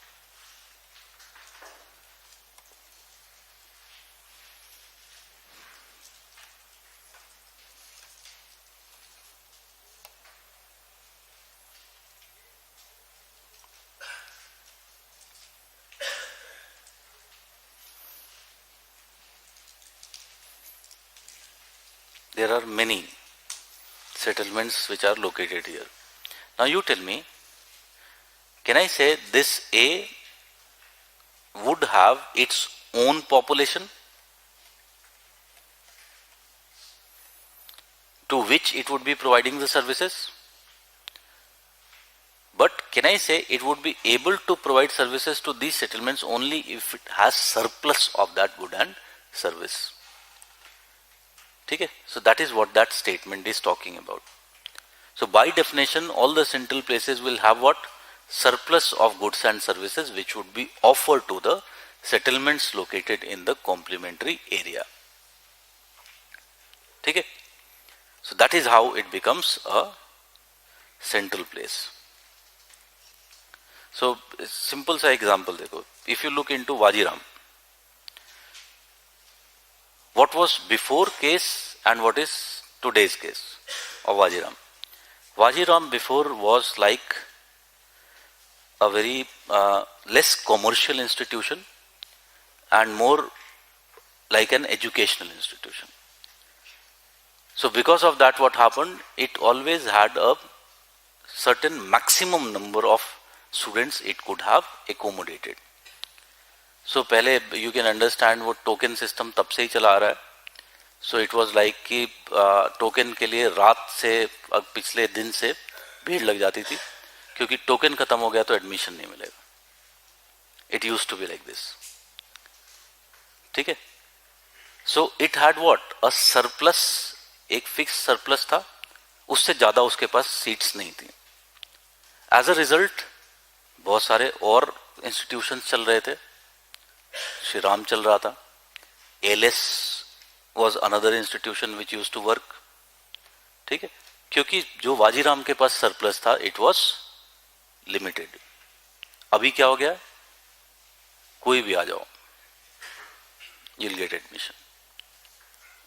There are many settlements which are located here. Now you tell me, can I say this A would have its own population to which it would be providing the services? But can I say it would be able to provide services to these settlements only if it has surplus of that good and service? Okay? So that is what that statement is talking about. So by definition, all the central places will have what? Surplus of goods and services which would be offered to the settlements located in the complementary area. Okay? So that is how it becomes a central place. So simple sa example dekho. If you look into Wajiram, what was before case and what is today's case of Wajiram? Wajiram before was like a very less commercial institution and more like an educational institution. So because of that, what happened? It always had a certain maximum number of students it could have accommodated. So पहले you can understand what token system तब से ही चला रहा है. So it was like कि token के लिए रात से पिछले दिन से भीड़ लग जाती थी क्योंकि टोकन खत्म हो गया तो एडमिशन नहीं मिलेगा. It used to be like this. ठीक है? So it had what? A surplus, एक फिक्स सरप्लस था, उससे ज्यादा उसके पास सीट्स नहीं थी. As a result, बहुत सारे और इंस्टीट्यूशंस चल रहे थे. श्री राम चल रहा था. LS was another institution which used to work. ठीक है? क्योंकि जो वाजीराम के पास सरप्लस था, it was limited. अभी क्या हो गया? कोई भी आ जाओ, you'll get admission.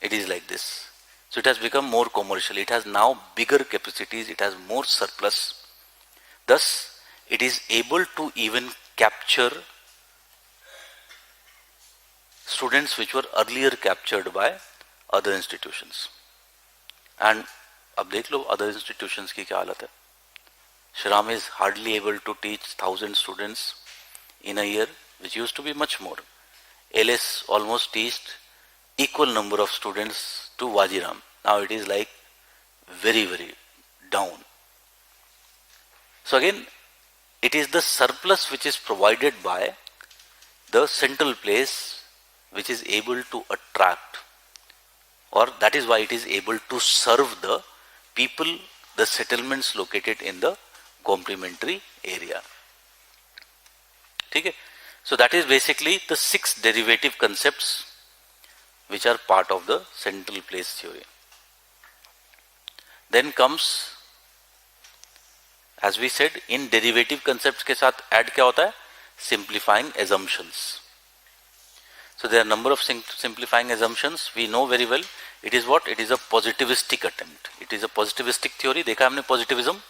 It is like this. So it has become more commercial. It has now bigger capacities. It has more surplus. Thus, it is able to even capture students which were earlier captured by other institutions. And अब देख लो other institutions की क्या हालत है. Shriram is hardly able to teach 1,000 students in a year, which used to be much more. LS almost teached equal number of students to Wajiram. Now it is like very, very down. So again, it is the surplus which is provided by the central place which is able to attract, or that is why it is able to serve the people, the settlements located in the complementary area. Okay? So that is basically the 6 derivative concepts which are part of the central place theory. Then comes, as we said, in derivative concepts के साथ add क्या होता है? Simplifying assumptions. So there are number of simplifying assumptions. We know very well. It is what? It is a positivistic attempt. It is a positivistic theory. देखा हमने positivism.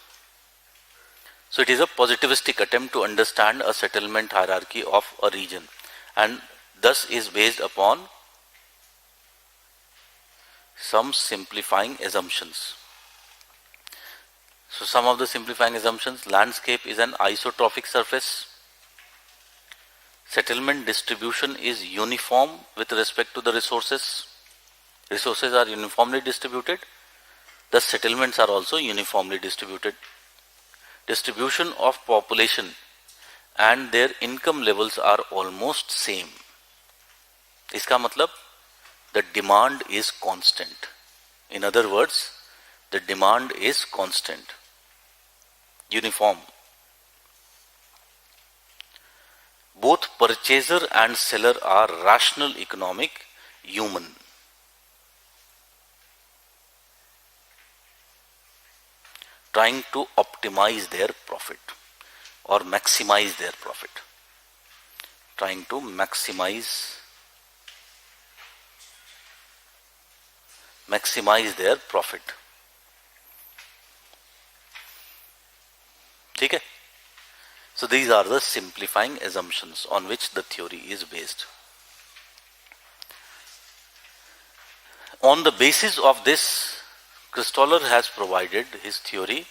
So it is a positivistic attempt to understand a settlement hierarchy of a region, and thus is based upon some simplifying assumptions. So some of the simplifying assumptions: landscape is an isotrophic surface. Settlement distribution is uniform with respect to the resources. Resources are uniformly distributed. The settlements are also uniformly distributed. Distribution of population and their income levels are almost same. इसका मतलब the demand is constant. In other words, the demand is constant, uniform. Both purchaser and seller are rational, economic, human. Trying to optimize their profit or maximize their profit. Trying to maximize their profit. ठीक है? So these are the simplifying assumptions on which the theory is based. On the basis of this, Christoller has provided his theory,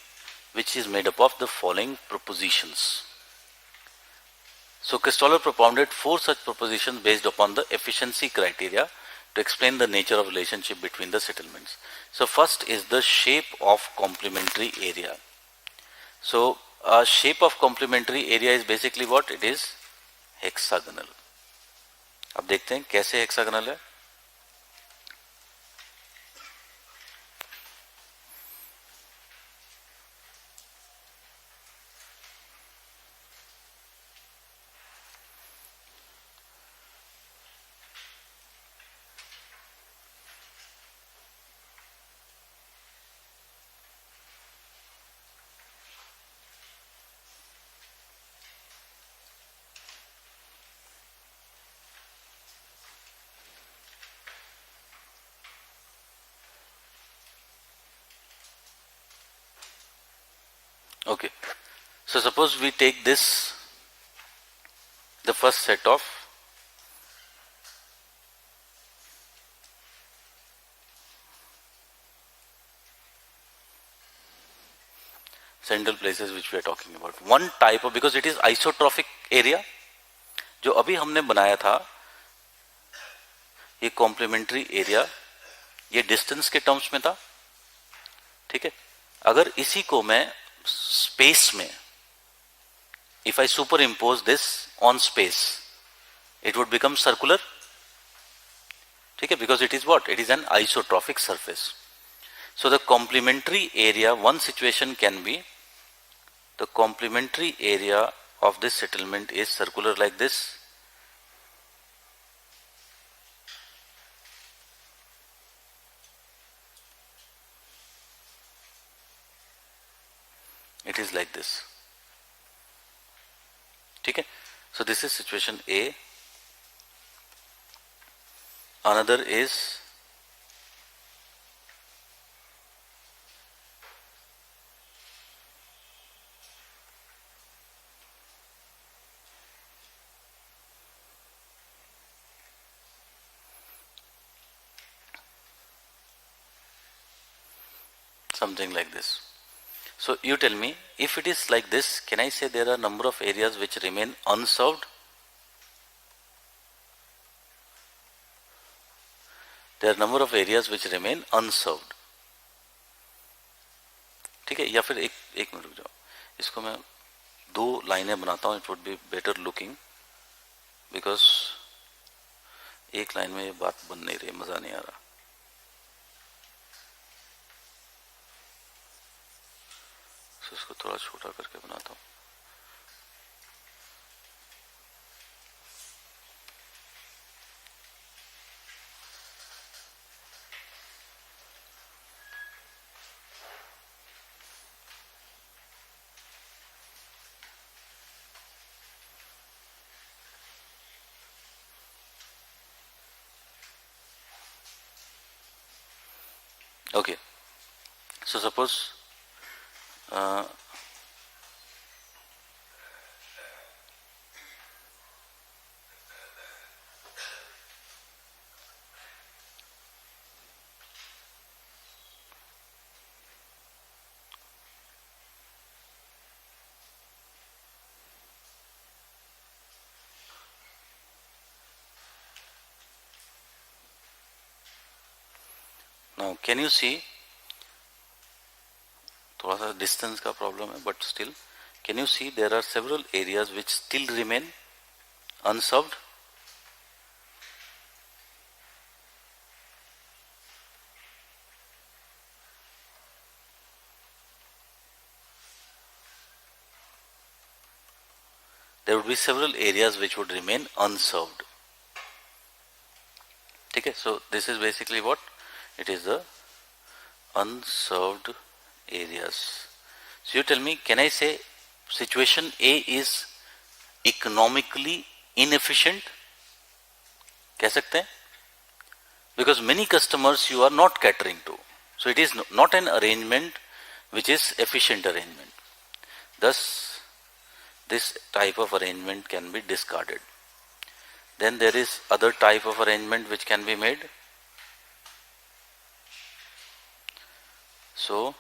which is made up of the following propositions. So Christoller propounded 4 such propositions based upon the efficiency criteria to explain the nature of relationship between the settlements. So first is the shape of complementary area. So a shape of complementary area is basically what? It is hexagonal. अब देखते हैं कैसे hexagonal है. Okay, so suppose we take this, the first set of central places which we are talking about. One type of, because it is isotrophic area, जो अभी हमने बनाया था, ये complementary area, ये distance के terms में था, ठीक है? अगर इसी को मैं space में, if I superimpose this on space, it would become circular, ठीक है? Because it is what? It is an isotrophic surface. So the complementary area, one situation can be, the complementary area of this settlement is circular like this. It is like this. ठीक है? So this is situation A. Another is something like this. So you tell me, if it is like this, can I say there are number of areas which remain unserved? There are number of areas which remain unserved. ठीक है, या फिर एक minute रुक जाओ, इसको मैं दो लाइनें बनाता हूँ, it would be better looking, because एक लाइन में ये बात बन नहीं रही, मजा नहीं आ रहा. तो इसको थोड़ा छोटा करके बनाता हूँ. Okay, so suppose now can you see, थोड़ा सा डिस्टेंस का प्रॉब्लम है, but still can you see there are several areas which still remain unserved. There would be several areas which would remain unserved. Okay, so this is basically what it is, the unserved areas. So you tell me, can I say situation A is economically inefficient? कह सकते हैं? Because many customers you are not catering to. So it is not an arrangement which is efficient arrangement. Thus, this type of arrangement can be discarded. Then there is other type of arrangement which can be made. So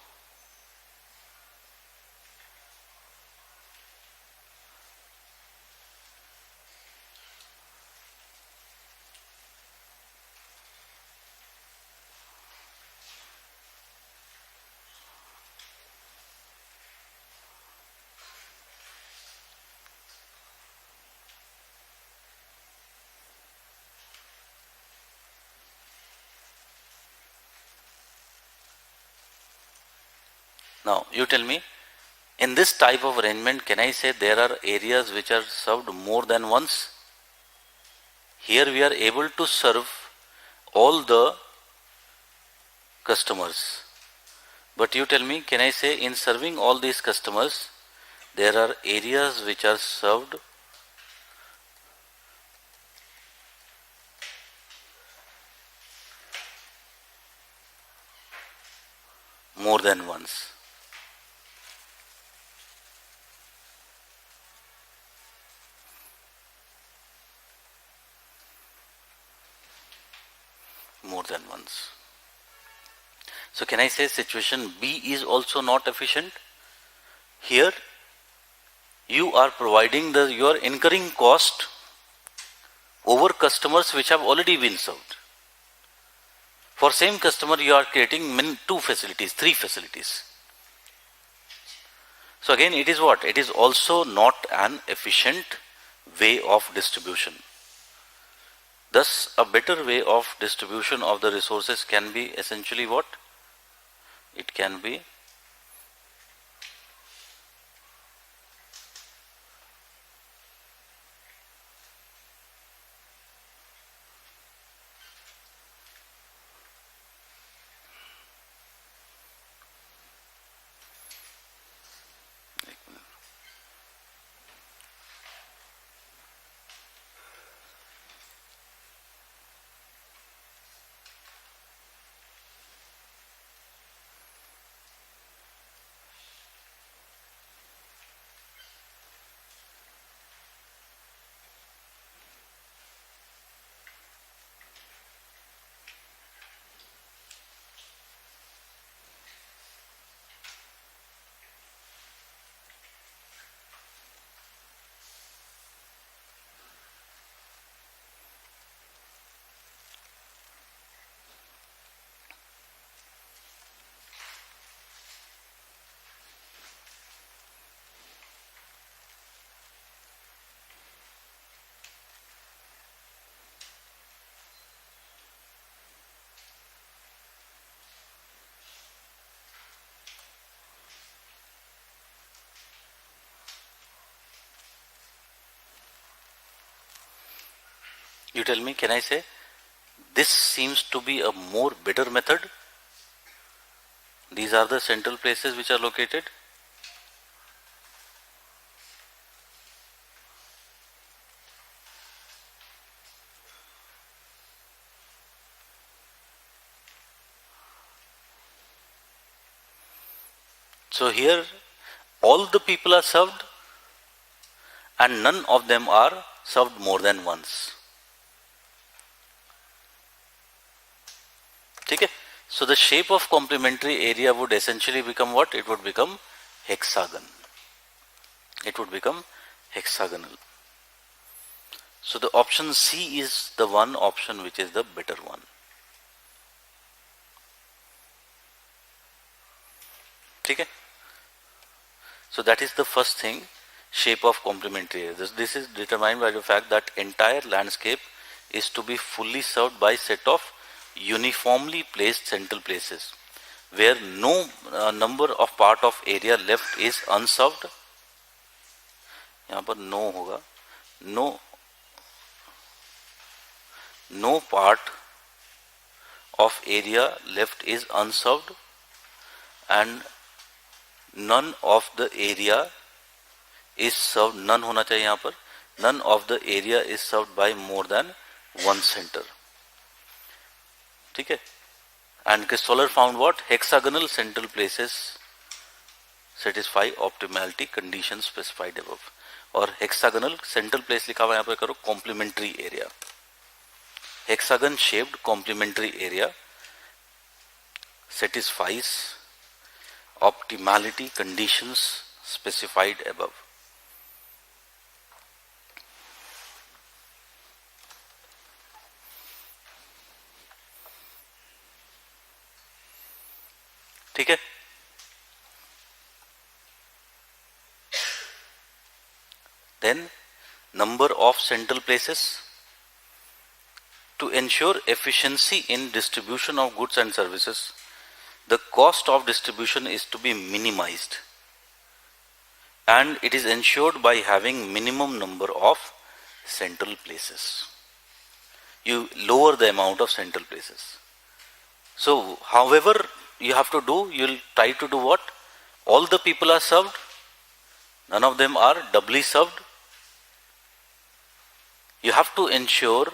now you tell me, in this type of arrangement, can I say there are areas which are served more than once? Here we are able to serve all the customers. But you tell me, can I say in serving all these customers, there are areas which are served more than once? More than once. So can I say situation B is also not efficient? Here you are providing you are incurring cost over customers which have already been served. For same customer you are creating 2 facilities, 3 facilities. So again it is what? It is also not an efficient way of distribution. Thus, a better way of distribution of the resources can be essentially what? It can be You tell me, can I say this seems to be a more better method? These are the central places which are located. So here all the people are served and none of them are served more than once. Okay? So the shape of complementary area would essentially become what? It would become hexagon. It would become hexagonal. So the option C is the one option which is the better one. Okay? So that is the first thing, shape of complementary area. This is determined by the fact that entire landscape is to be fully served by set of uniformly placed central places where no number of part of area left is unserved. यहाँ पर no होगा, no part of area left is unserved and none of the area is served, none होना चाहिए यहाँ पर, none of the area is served by more than one center. ठीक है? And Christoller found what? Hexagonal central places satisfy optimality conditions specified above. और hexagonal central place लिखा हुआ यहाँ पर करो complementary area. Hexagon shaped complementary area satisfies optimality conditions specified above. ठीक है? Then number of central places. To ensure efficiency in distribution of goods and services, the cost of distribution is to be minimized and it is ensured by having minimum number of central places. You lower the amount of central places. So however you have to do, you will try to do what? All the people are served, none of them are doubly served. You have to ensure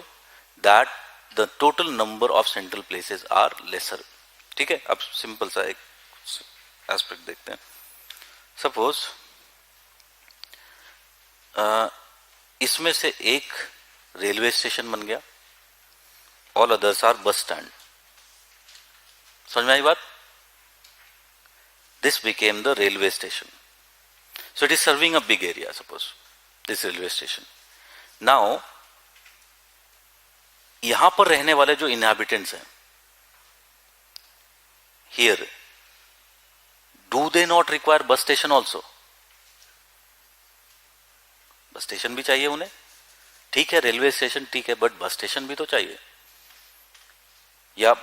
that the total number of central places are lesser. ठीक है? अब simple सा एक aspect देखते हैं. Suppose इसमें से एक रेलवे स्टेशन बन गया, all others are bus stand. समझ में आई बात? This became the railway station. So it is serving a big area. Suppose this railway station. Now यहां पर रहने वाले जो इनहैबिटेंट्स हैं, here, do they not require bus station also? Bus station भी चाहिए उन्हें. ठीक है, रेलवे स्टेशन ठीक है, बट बस स्टेशन भी तो चाहिए. या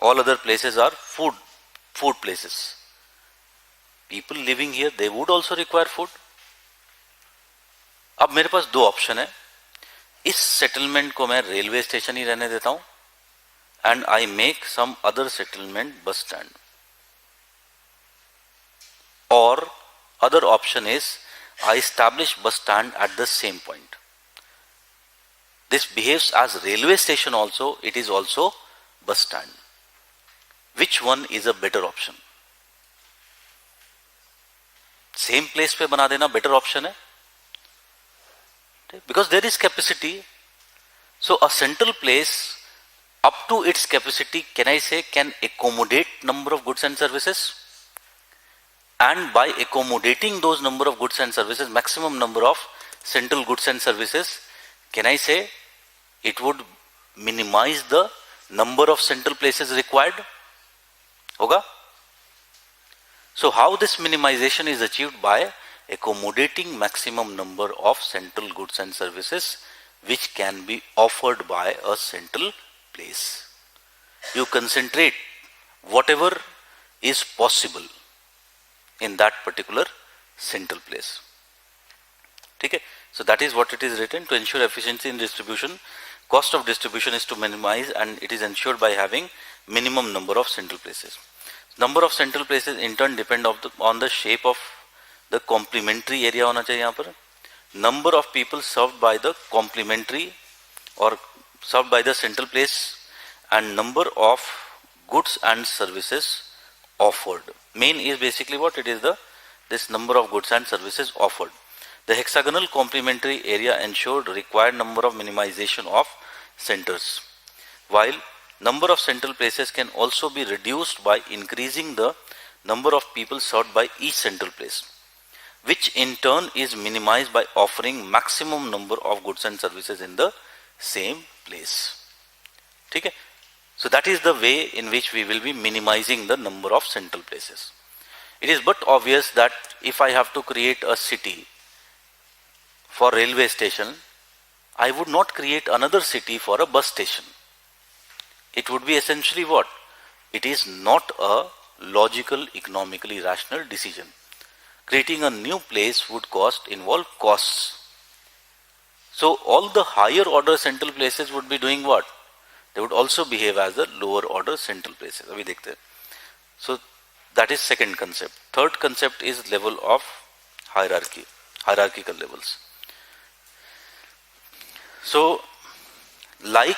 all other places are food places. People living here, they would also require food. अब मेरे पास दो ऑप्शन है. इस सेटलमेंट को मैं रेलवे स्टेशन ही रहने देता हूं and I make some other settlement bus stand. Or other option is I establish bus stand at the same point. This behaves as railway station also, it is also bus stand. Which one is a better option? Same place पे बना देना better option है. Because there is capacity. So a central place up to its capacity, can I say, can accommodate number of goods and services, and by accommodating those number of goods and services, maximum number of central goods and services, can I say it would minimize the number of central places required? Hoga? So how this minimization is achieved? By accommodating maximum number of central goods and services which can be offered by a central place. You concentrate whatever is possible in that particular central place. Okay? So that is what it is written. To ensure efficiency in distribution, Cost of distribution is to minimize, and it is ensured by having minimum number of central places. Number of central places in turn depend on the shape of the complementary area होना चाहिए यहाँ पर. Number of people served by the complementary or served by the central place, and number of goods and services offered. Main is basically what it is, this number of goods and services offered. The hexagonal complementary area ensured required number of minimization of centers, while number of central places can also be reduced by increasing the number of people served by each central place, which in turn is minimized by offering maximum number of goods and services in the same place. ठीक है? So that is the way in which we will be minimizing the number of central places. It is but obvious that if I have to create a city for railway station, I would not create another city for a bus station. It would be essentially what? It is not a logical, economically rational decision. Creating a new place would involve costs. So all the higher order central places would be doing what? They would also behave as the lower order central places. अभी देखते हैं. So that is second concept. Third concept is level of hierarchy, hierarchical levels. So like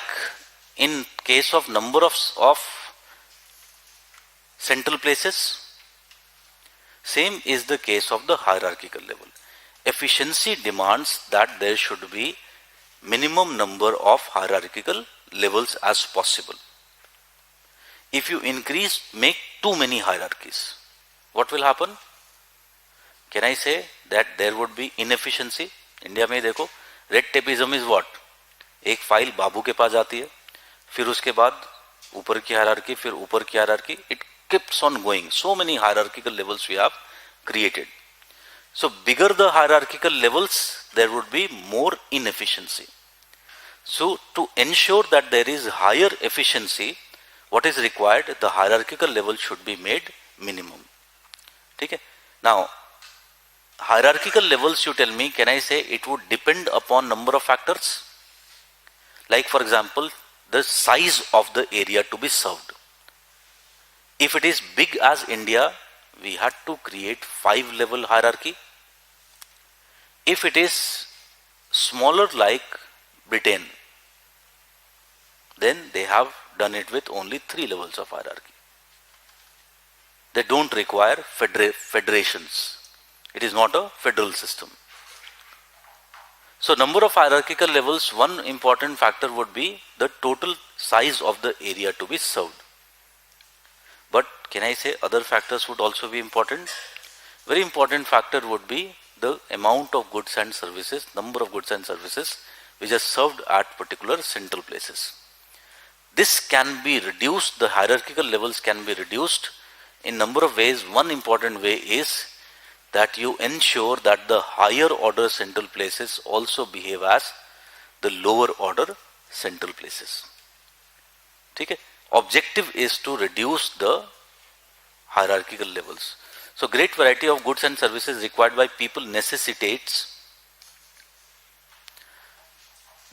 in case of number of central places, same is the case of the hierarchical level. Efficiency demands that there should be minimum number of hierarchical levels as possible. If you make too many hierarchies, what will happen? Can I say that there would be inefficiency? India में देखो, red tapeism is what? एक file बाबू के पास जाती है, फिर उसके बाद ऊपर की हायरार्की, फिर ऊपर की hierarchy. It keeps on going. So many hierarchical levels we have created. So bigger the hierarchical levels, there would be more inefficiency. So to ensure that there is higher efficiency, what is required? The hierarchical level should be made minimum. Okay? Now, hierarchical levels, you tell me, can I say it would depend upon number of factors? Like for example, the size of the area to be served. If it is big as India, we had to create 5-level hierarchy. If it is smaller like Britain, then they have done it with only 3 levels of hierarchy. They don't require federations. It is not a federal system. So number of hierarchical levels, one important factor would be the total size of the area to be served. But can I say other factors would also be important? Very important factor would be the amount of goods and services, number of goods and services which are served at particular central places. This can be reduced, the hierarchical levels can be reduced in number of ways. One important way is that you ensure that the higher order central places also behave as the lower order central places. Okay? Objective is to reduce the hierarchical levels. So great variety of goods and services required by people necessitates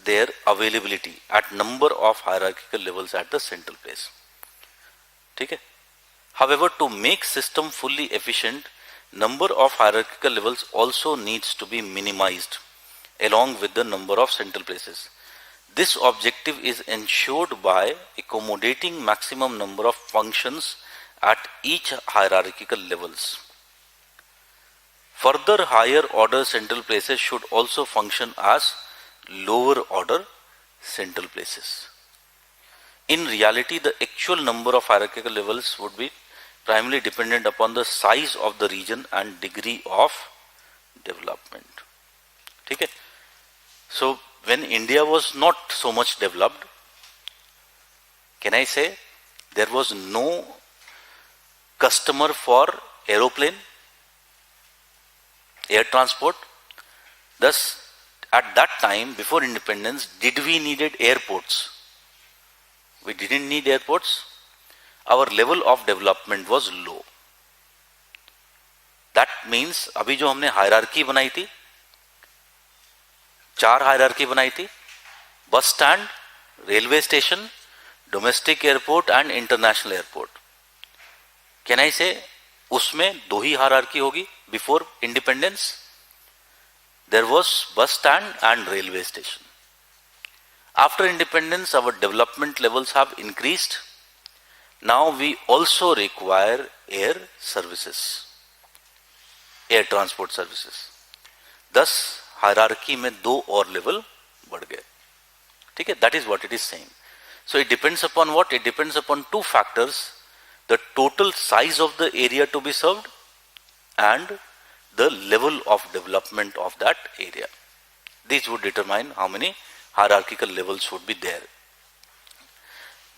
their availability at number of hierarchical levels at the central place. Okay? However, to make system fully efficient, number of hierarchical levels also needs to be minimized along with the number of central places. This objective is ensured by accommodating maximum number of functions at each hierarchical levels. Further, higher order central places should also function as lower order central places. In reality, the actual number of hierarchical levels would be primarily dependent upon the size of the region and degree of development. Okay? So when India was not so much developed, can I say there was no customer for aeroplane, air transport. Thus, at that time, before independence, did we needed airports? We didn't need airports. Our level of development was low. That means, अभी जो हमने hierarchy बनाई थी, 4 hierarchy बनाई थी, bus stand, railway station, domestic airport and international airport. Can I say उसमें दो ही hierarchy होगी? Before independence there was bus stand and railway station. After independence our development levels have increased. Now we also require air services, air transport services. Thus hierarchy में दो और level बढ़ गए. ठीक है? That is what it is saying. So it depends upon what? It depends upon two factors: the total size of the area to be served and the level of development of that area. These would determine how many hierarchical levels would be there.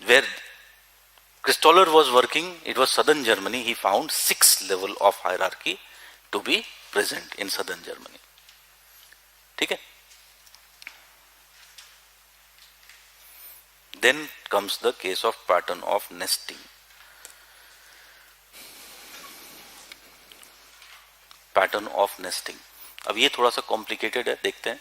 Where Christoller was working, it was southern Germany, he found 6 level of hierarchy to be present in southern Germany. ठीक है? Then comes the case of pattern of nesting. Pattern of nesting. अब ये थोड़ा सा complicated है, देखते हैं.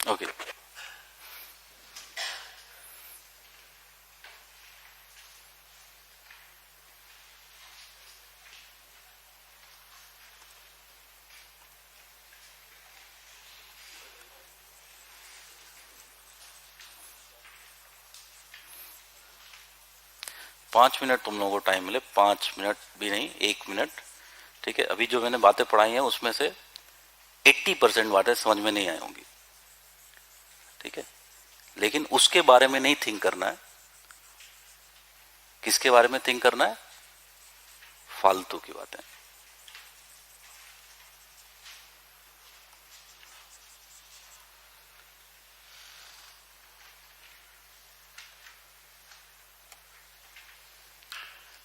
Okay. पाँच मिनट तुम लोगों को टाइम मिले, 5 मिनट भी नहीं, 1 मिनट. ठीक है? अभी जो मैंने बातें पढ़ाई हैं उसमें से 80% बातें समझ में नहीं आई होंगी. ठीक है? लेकिन उसके बारे में नहीं थिंक करना है. किसके बारे में थिंक करना है? फालतू की बातें.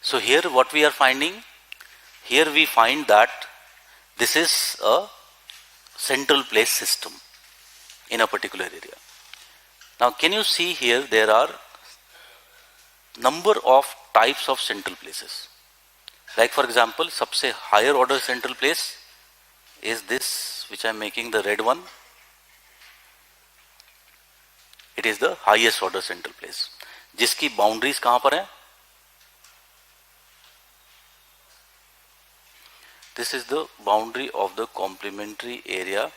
So here what we are finding, here we find that this is a central place system in a particular area. Now can you see here there are number of types of central places. Like for example, सबसे higher order central place is this which I am making the red one. It is the highest order central place. जिसकी boundaries कहाँ पर हैं? This is the boundary of the complementary area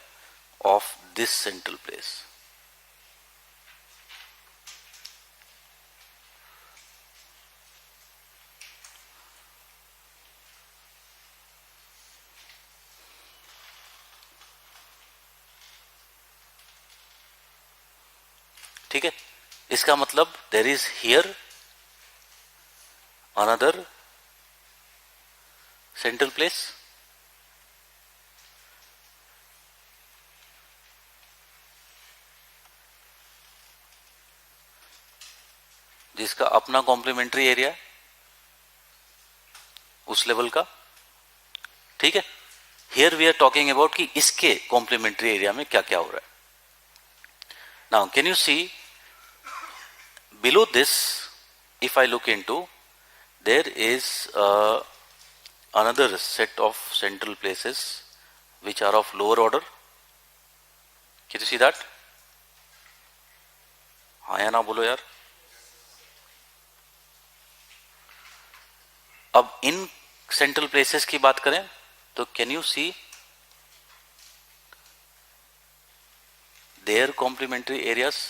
of this central place. ठीक है? इसका मतलब there is here another central place. जिसका अपना कॉम्प्लीमेंट्री एरिया है उस लेवल का. ठीक है? Here we are talking about कि इसके कॉम्प्लीमेंट्री एरिया में क्या क्या हो रहा है. Now can you see below this, if I look into, there is another set of central places which are of lower order. Can you see that? हाँ या ना बोलो यार. अब इन सेंट्रल प्लेसेस की बात करें तो can you see there complementary areas.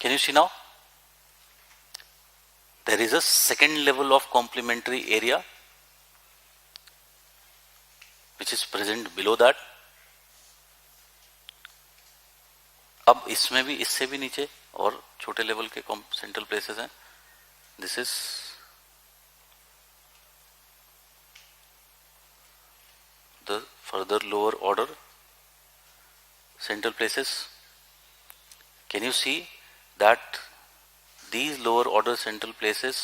Can you see now? There is a second level of complementary area which is present below that. अब इसमें भी इससे भी नीचे और छोटे लेवल के सेंट्रल प्लेसेस हैं. This is the further lower order central places. Can you see that these lower order central places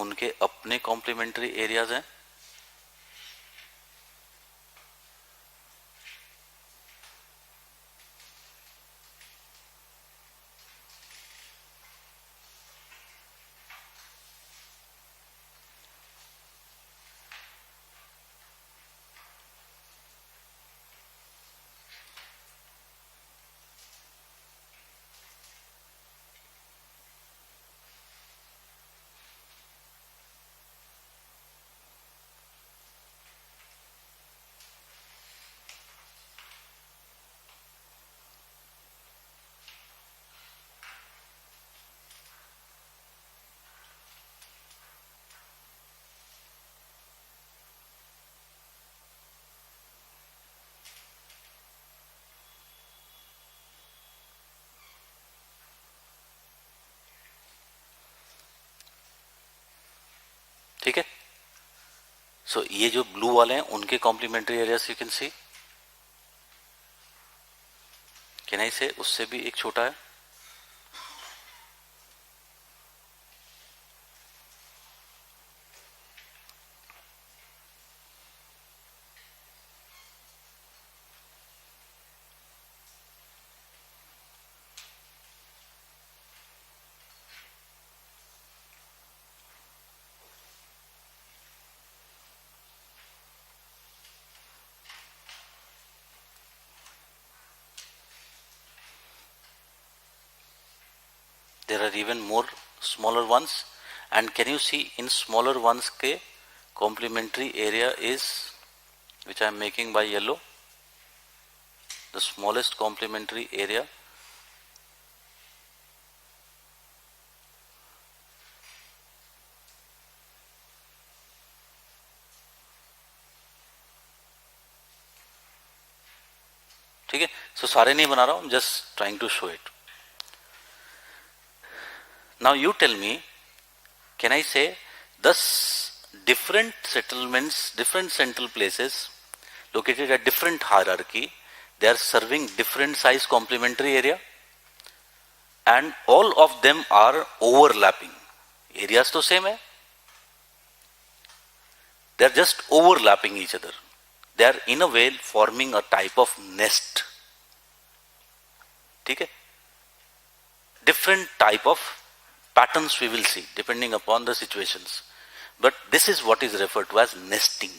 उनके अपने कॉम्प्लीमेंट्री एरियाज हैं. ठीक है. सो ये जो ब्लू वाले हैं उनके complementary areas you can see. Can I say उससे भी एक छोटा है. There are even more smaller ones, and can you see in smaller ones के complementary area is, which I am making by yellow, the smallest complementary area ठीक है. सो सारे नहीं बना रहा हूं, just trying to show it. Now you tell me, can I say thus different settlements, different central places located at different hierarchy, they are serving different size complementary area and all of them are overlapping. Areas तो same है, they are just overlapping each other. They are in a way forming a type of nest. ठीक है. Different type of patterns we will see depending upon the situations, but this is what is referred to as nesting.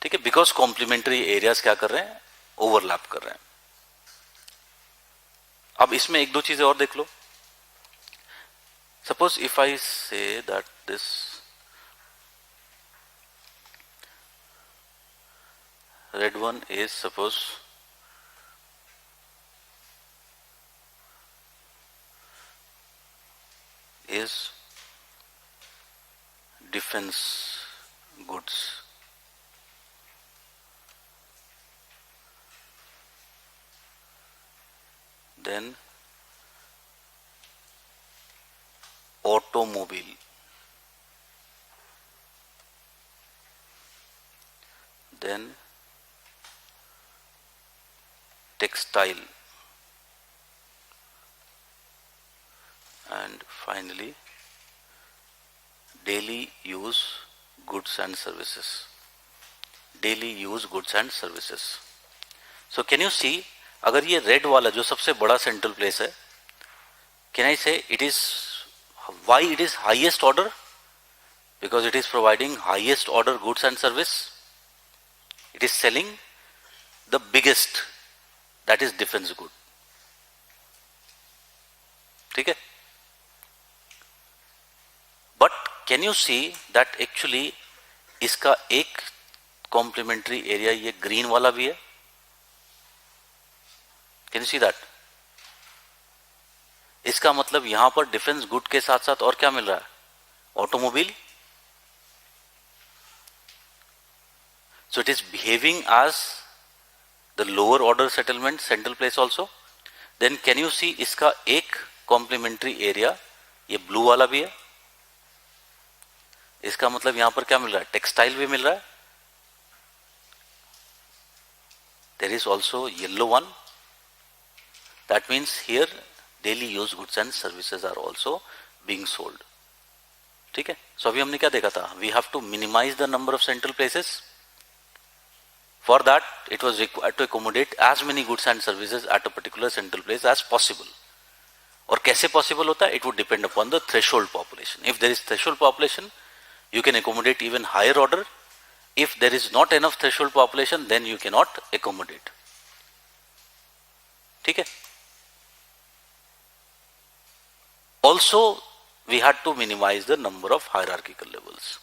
ठीक है. Because complementary areas क्या कर रहे हैं, overlap कर रहे हैं. अब इसमें एक दो चीजें और देख लो. Suppose if I say that this red one is suppose is defense goods. Then automobile. Then textile. And finally daily use goods and services. Daily use goods and services. So can you see, अगर ये red वाला जो सबसे बड़ा central place है, can I say it is, why it is highest order? Because it is providing highest order goods and service. It is selling the biggest, that is defense good. ठीक है. But can you see that actually इसका एक complementary area ये green वाला भी है. Can you see that. इसका मतलब यहां पर डिफेंस गुड के साथ साथ और क्या मिल रहा है, automobile. So it is behaving as the lower order settlement central place also. Then can you see इसका एक complementary area ये blue वाला भी है. इसका मतलब यहां पर क्या मिल रहा है, टेक्सटाइल भी मिल रहा है. There is also yellow one. That means here daily use goods and services are also being sold. ठीक है. So अभी हमने क्या देखा था, we have to minimize the number of central places. For that it was required to accommodate as many goods and services at a particular central place as possible. और कैसे possible होता है, it would depend upon the threshold population. If there is threshold population, you can accommodate even higher order. If there is not enough threshold population, then you cannot accommodate. ठीक है. Also, we had to minimize the number of hierarchical levels.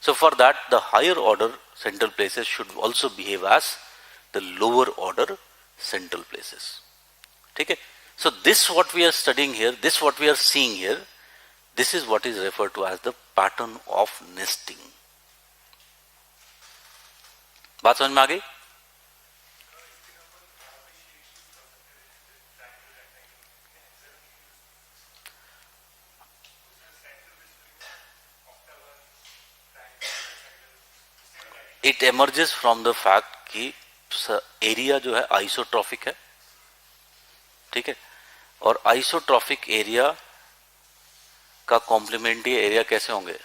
So for that, the higher order central places should also behave as the lower order central places. Okay? So this what we are studying here, this what we are seeing here, this is what is referred to as the pattern of nesting. बात समझ में आ गई? It emerges from the fact कि area जो है isotropic है. ठीक है. और आइसोट्रॉफिक एरिया का कॉम्प्लीमेंट्री एरिया कैसे होंगे,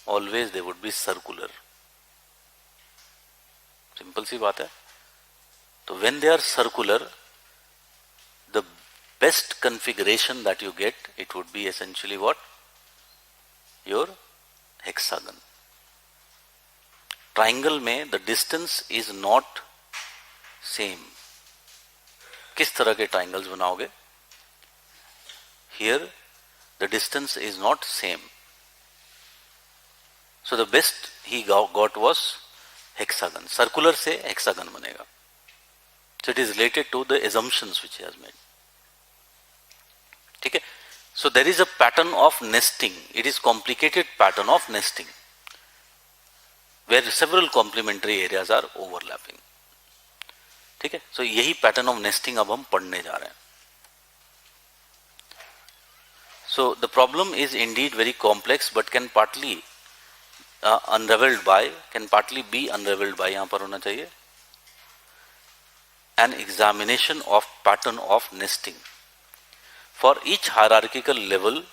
always they would be circular. Simple सी बात है. तो when they are circular, the best configuration that you get, it would be essentially what, your hexagon. Triangle में the distance is not same. किस तरह के ट्राइंगल्स बनाओगे? Here the distance is not same. So the best he got was hexagon. Circular से hexagon बनेगा. So it is related to the assumptions which he has made. ठीक है. So there is a pattern of nesting. It is complicated pattern of nesting where several complementary areas are overlapping. ठीक है. सो यही pattern of nesting अब हम पढ़ने जा रहे हैं. So the problem is Indeed very complex but can partly unraveled by, can partly be unraveled by, यहां पर होना चाहिए, an examination of pattern of nesting. For each hierarchical level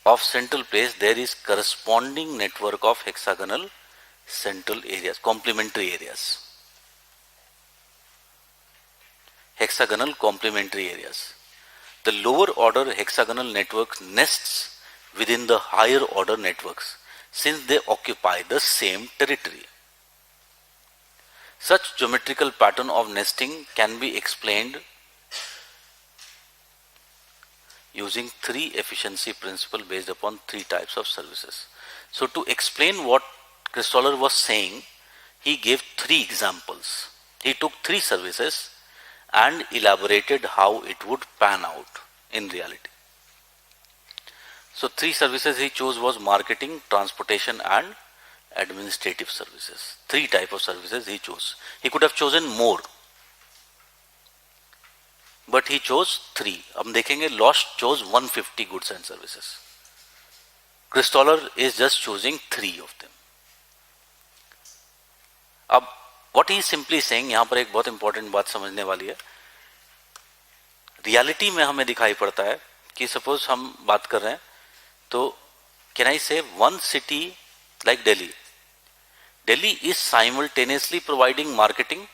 of central place, there is corresponding network of hexagonal central areas, complementary areas. Hexagonal complementary areas. The lower order hexagonal network nests within the higher order networks since they occupy the same territory. Such geometrical pattern of nesting can be explained using three efficiency principle based upon three types of services. So to explain what Christoller was saying, he gave three examples. He took three services and elaborated how it would pan out in reality. So three services he chose was marketing, transportation and administrative services. Three type of services he chose. He could have chosen more, but he chose three. अब देखेंगे Losch chose 150 goods and services. Christoller is just choosing three of them. अब what he is simply saying, यहाँ पर एक बहुत important बात समझने वाली है. रियलिटी में हमें दिखाई पड़ता है कि सपोज हम बात कर रहे हैं तो कैन आई से one city like Delhi, Delhi is simultaneously providing marketing.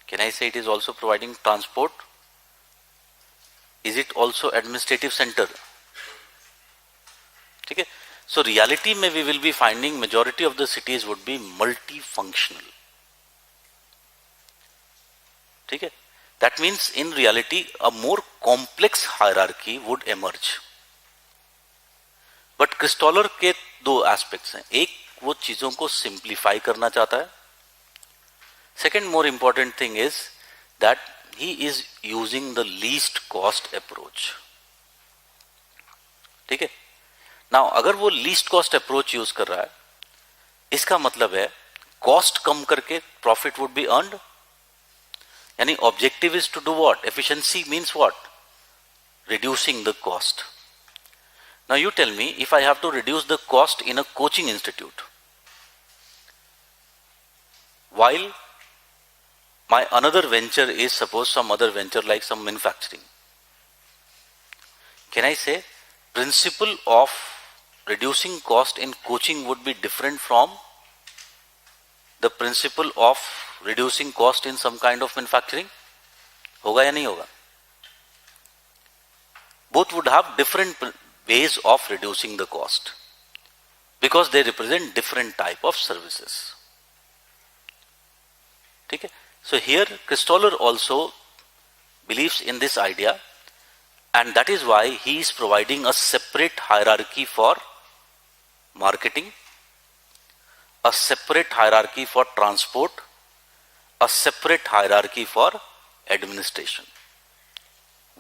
Can I say it is also providing transport? Is it also administrative center? ठीक है. So reality में we will be finding majority of the cities would be multifunctional. ठीक है. That means in reality a more complex hierarchy would emerge. But Christoller के दो aspects हैं. एक वो चीजों को simplify करना चाहता है. Second more important thing is that he is using the least cost approach. ठीक है. नाउ अगर वो लीस्ट कॉस्ट अप्रोच यूज कर रहा है, इसका मतलब है कॉस्ट कम करके प्रॉफिट वुड बी अर्नड, यानी objective is to do what, efficiency means what, reducing the cost. Now you tell me, if I have to reduce the cost in a coaching institute, while my another venture is suppose some other venture like some manufacturing, can I say principle of reducing cost in coaching would be different from the principle of reducing cost in some kind of manufacturing? होगा या नहीं होगा? Both would have different ways of reducing the cost because they represent different type of services. ठीक है? So here Christoller also believes in this idea, and that is why he is providing a separate hierarchy for marketing, a separate hierarchy for transport, a separate hierarchy for administration.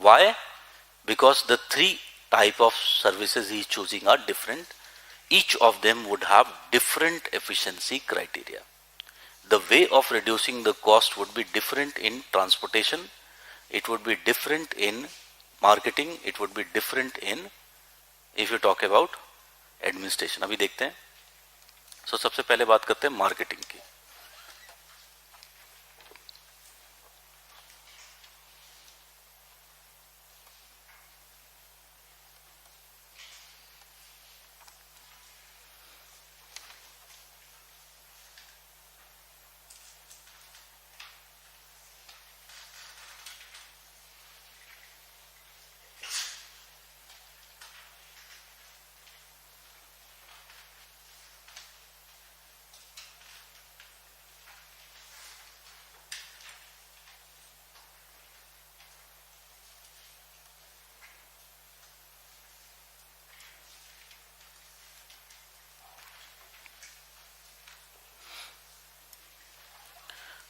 Why? Because the three type of services he is choosing are different. Each of them would have different efficiency criteria. The way of reducing the cost would be different in transportation, it would be different in marketing, it would be different in, if you talk about administration. अभी देखते हैं. So सबसे पहले बात करते हैं marketing की.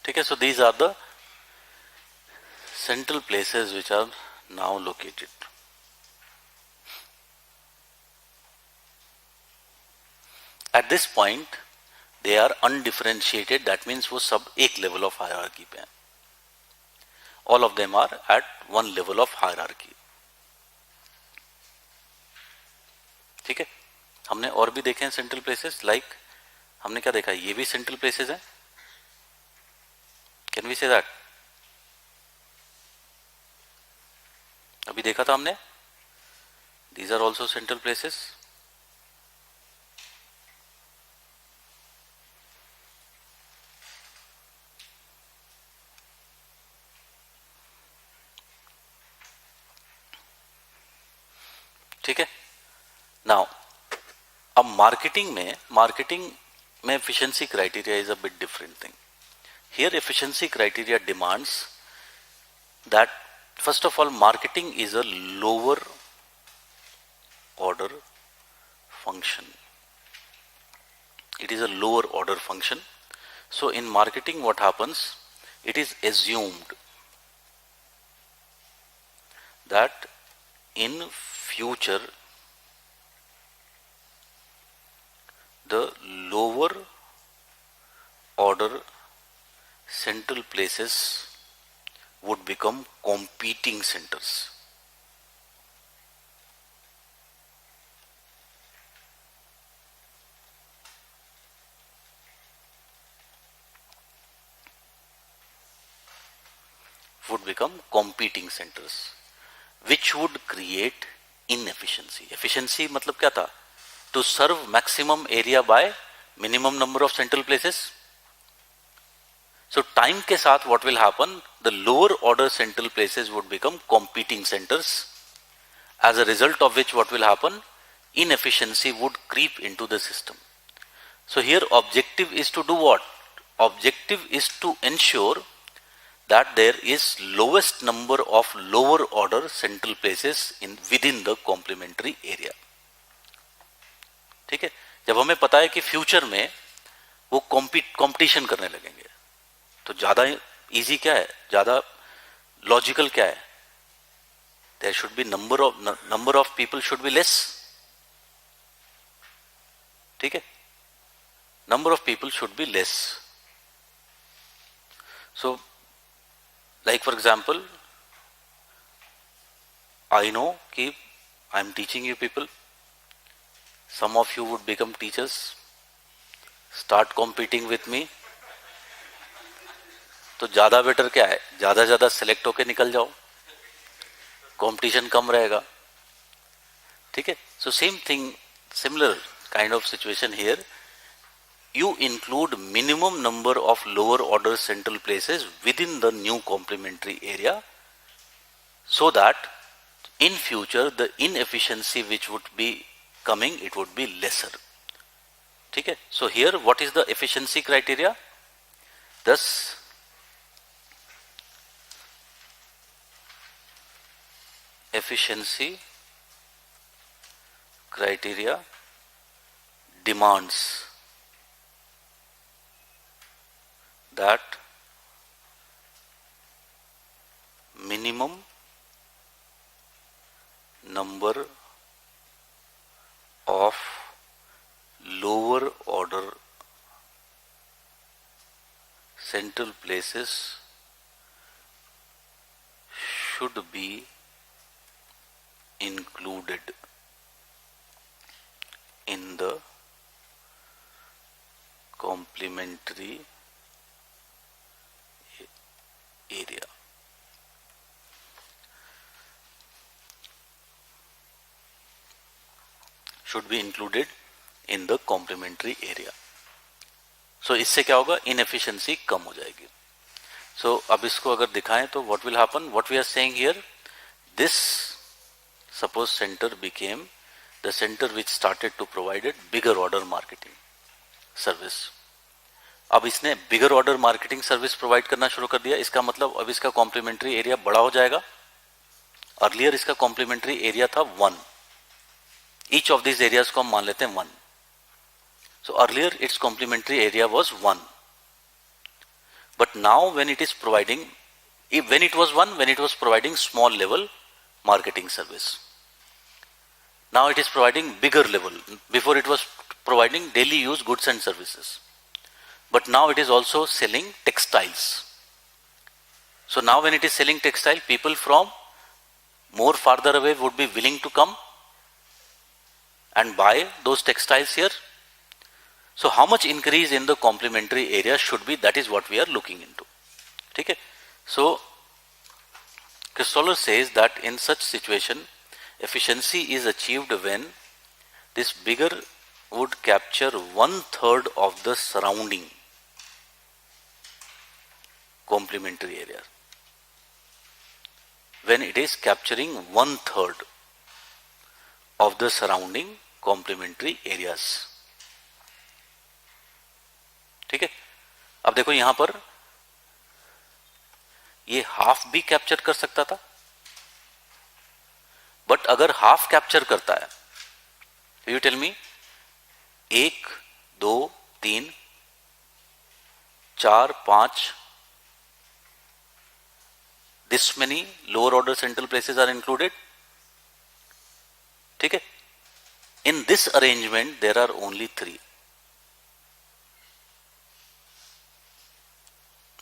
ठीक है. So these are the central places which are now located. At this point they are undifferentiated, that means वो सब एक level of hierarchy पे हैं. All of them are at one level of hierarchy. ठीक है. हमने और भी देखे हैं सेंट्रल प्लेसेस, लाइक हमने क्या देखा, ये भी सेंट्रल प्लेसेस हैं. Can we say that? अभी देखा था हमने, these are also central places. ठीक है. नाउ अब मार्केटिंग में efficiency criteria is a bit different thing. Here efficiency criteria demands that first of all marketing is a lower order function. It is a lower order function. So in marketing what happens, it is assumed that in future the lower order central places would become competing centers. Would become competing centers, which would create inefficiency. Efficiency मतलब क्या था? To serve maximum area by minimum number of central places. So time के साथ what will happen, the lower order central places would become competing centers, as a result of which what will happen, inefficiency would creep into the system. So here objective is to do what? Objective is to ensure that there is lowest number of lower order central places in within the complementary area. ठीक है. जब हमें पता है कि future में वो competition करने लगेंगे, तो ज्यादा इजी क्या है, ज्यादा लॉजिकल क्या है, there should be number of people should be less. ठीक है, number of people should be less. So like for example, I know कि I am teaching you people, some of you would become teachers, start competing with me. तो ज्यादा better क्या है, ज्यादा ज्यादा select होके निकल जाओ, कंपटीशन कम रहेगा, ठीक है. So same thing, similar kind of situation here. You include minimum number of lower order central places within the new complementary area so that in future the inefficiency which would be coming, it would be lesser. ठीक है. So here what is the efficiency criteria? Thus efficiency criteria demands that minimum number of lower order central places should be included in the complementary area. Should be included in the complementary area. So इससे क्या होगा, inefficiency कम हो जाएगी. So अब इसको अगर दिखाएं तो what will happen? What we are saying here, this suppose center became the center which started to provide bigger order marketing service. अब इसने बिगर ऑर्डर मार्केटिंग सर्विस प्रोवाइड करना शुरू कर दिया. इसका मतलब अब इसका कॉम्प्लीमेंट्री एरिया बड़ा हो जाएगा. अर्लियर इसका कॉम्प्लीमेंट्री एरिया था 1. ईच ऑफ दिस एरियाज को हम मान लेते हैं 1. So earlier it's complementary area was 1, but now when it is providing, when it was 1, when it was providing small level marketing service. Now it is providing bigger level. Before it was providing daily use goods and services. But now it is also selling textiles. So now when it is selling textile, people from more farther away would be willing to come and buy those textiles here. So how much increase in the complementary area should be, that is what we are looking into. Okay? So Christoller says that in such situation, efficiency is achieved when this bigger would capture 1/3 of the surrounding complementary area. When it is capturing 1/3 of the surrounding complementary areas. ठीक है. अब देखो यहां पर ये half भी capture कर सकता था, बट अगर हाफ कैप्चर करता है, you tell me, 1 2 3 4 5, this many lower order central places are included. ठीक है. In this arrangement there are only 3.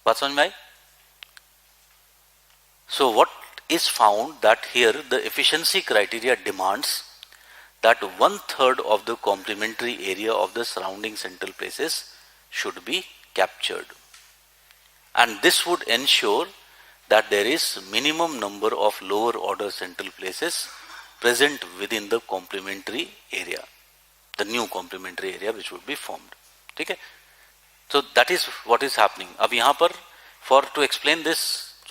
बात समझ में आई? So what is found that here the efficiency criteria demands that 1/3 of the complementary area of the surrounding central places should be captured, and this would ensure that there is minimum number of lower order central places present within the complementary area, the new complementary area which would be formed. ठीक है. So that is what is happening. अब यहाँ पर for to explain this,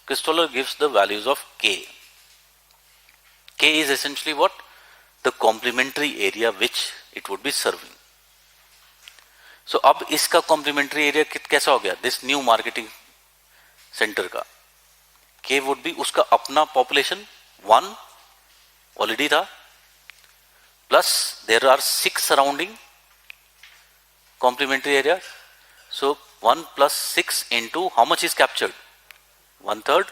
Christoller gives the values of K. K is essentially what? The complementary area which it would be serving. So अब इसका complementary area कैसा हो गया? This new marketing center का K would be उसका अपना population 1 already था, plus there are 6 surrounding complementary areas. So 1 plus 6 into how much is captured? 1/3.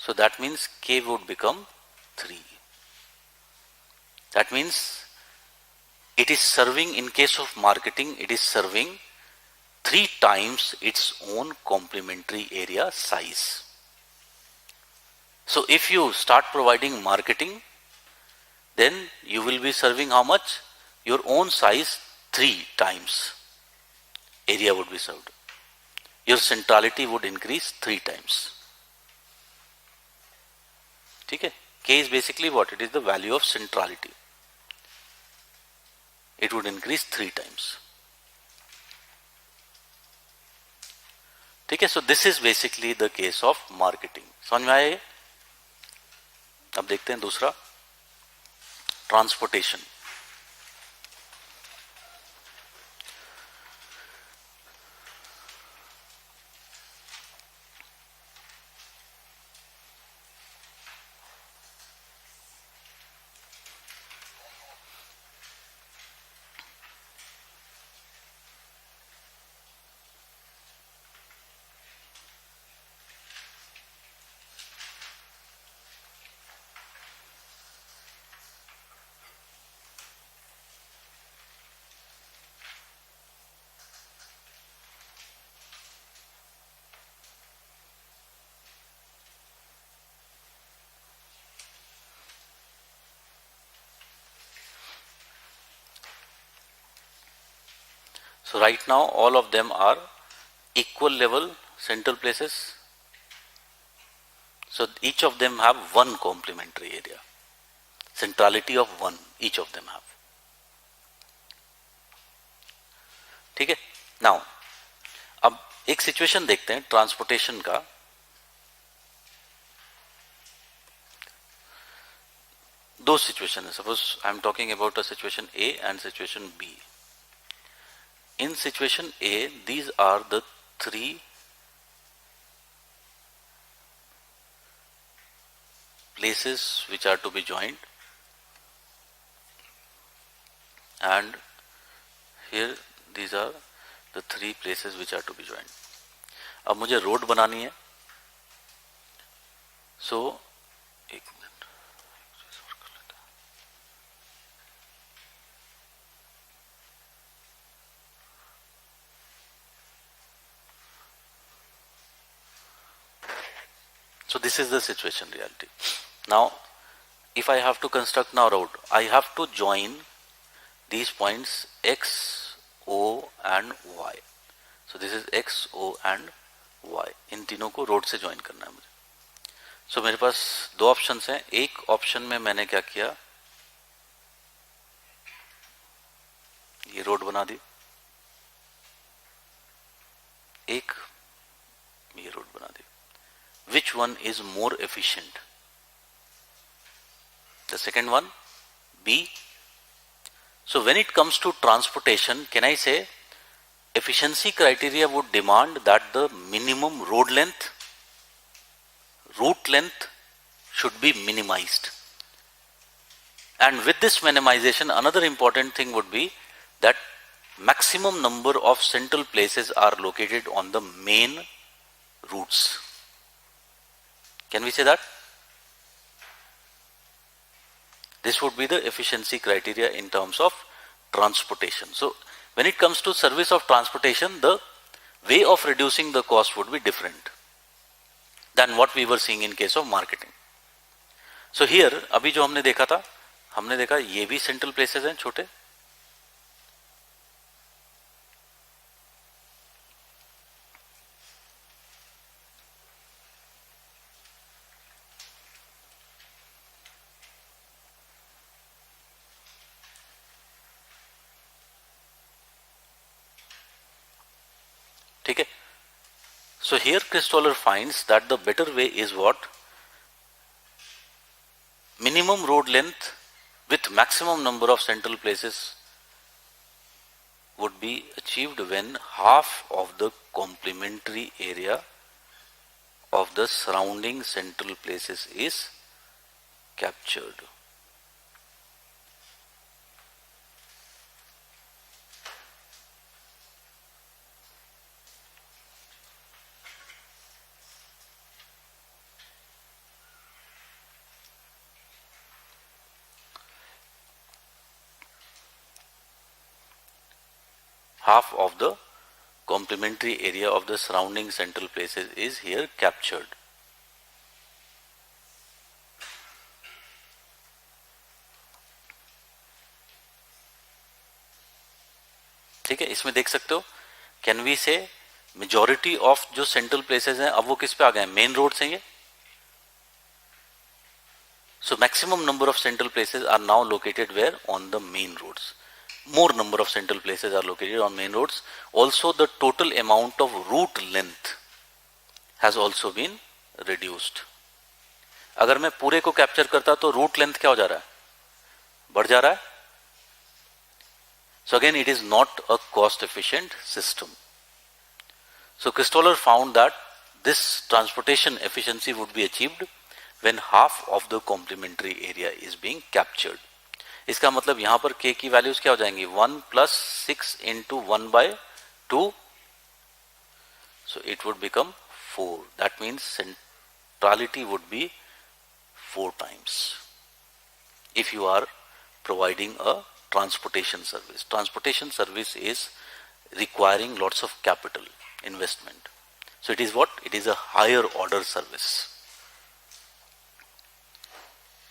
So that means K would become 3. That means it is serving, in case of marketing, it is serving 3 times its own complementary area size. So if you start providing marketing, then you will be serving how much? Your own size 3 times area would be served. Your centrality would increase 3 times. Okay? K is basically what? It is the value of centrality. It would increase 3 times. ठीक है, so this is basically the case of marketing. समझ में आया ये? अब देखते हैं दूसरा, transportation. So right now all of them are equal level central places. So each of them have one complementary area. Centrality of 1 each of them have. ठीक है. Now अब एक सिचुएशन देखते हैं ट्रांसपोर्टेशन का. दो सिचुएशन है. Suppose I am talking about a situation A and situation B. In situation A, these are the 3 places which are to be joined, and here these are the 3 places which are to be joined. अब मुझे road बनानी है. So एक minute. So this is the situation reality. Now if I have to construct now road, I have to join these points X, O and Y. So this is X, O and Y. इन तीनों को road से join करना है मुझे. So मेरे पास दो options हैं. एक ऑप्शन में मैंने क्या किया, ये रोड बना दी. एक ये रोड बना दी. Which one is more efficient? The second one, B. So when it comes to transportation, can I say efficiency criteria would demand that the minimum road length, route length should be minimized. And with this minimization, another important thing would be that maximum number of central places are located on the main routes. Can we say that? This would be the efficiency criteria in terms of transportation. So when it comes to service of transportation, the way of reducing the cost would be different than what we were seeing in case of marketing. So here अभी जो हमने देखा था, हमने देखा ये भी central places हैं छोटे. ठीक है. So here Christoller finds that the better way is what? Minimum road length with maximum number of central places would be achieved when half of the complementary area of the surrounding central places is captured. half of the complementary area of the surrounding central places is here captured. ठीक है, इसमें देख सकते हो, can we से majority of जो central places हैं अब वो किस पे आ गए, मेन रोड से ये. So maximum number of central places are now located where? On the main roads. More number of central places are located on main roads. Also the total amount of route length has also been reduced. अगर मैं पूरे को capture करता तो root length क्या हो जा रहा है, बढ़ जा रहा है. So again it is not a cost efficient system. So Christoller found that this transportation efficiency would be achieved when half of the complementary area is being captured. इसका मतलब यहां पर k की वैल्यूज क्या हो जाएंगी, 1 plus 6 into 1 by 2. So it would become 4. That means centrality would be 4 times if you are providing a transportation service. Transportation service is requiring lots of capital investment. So it is what? It is a higher order service.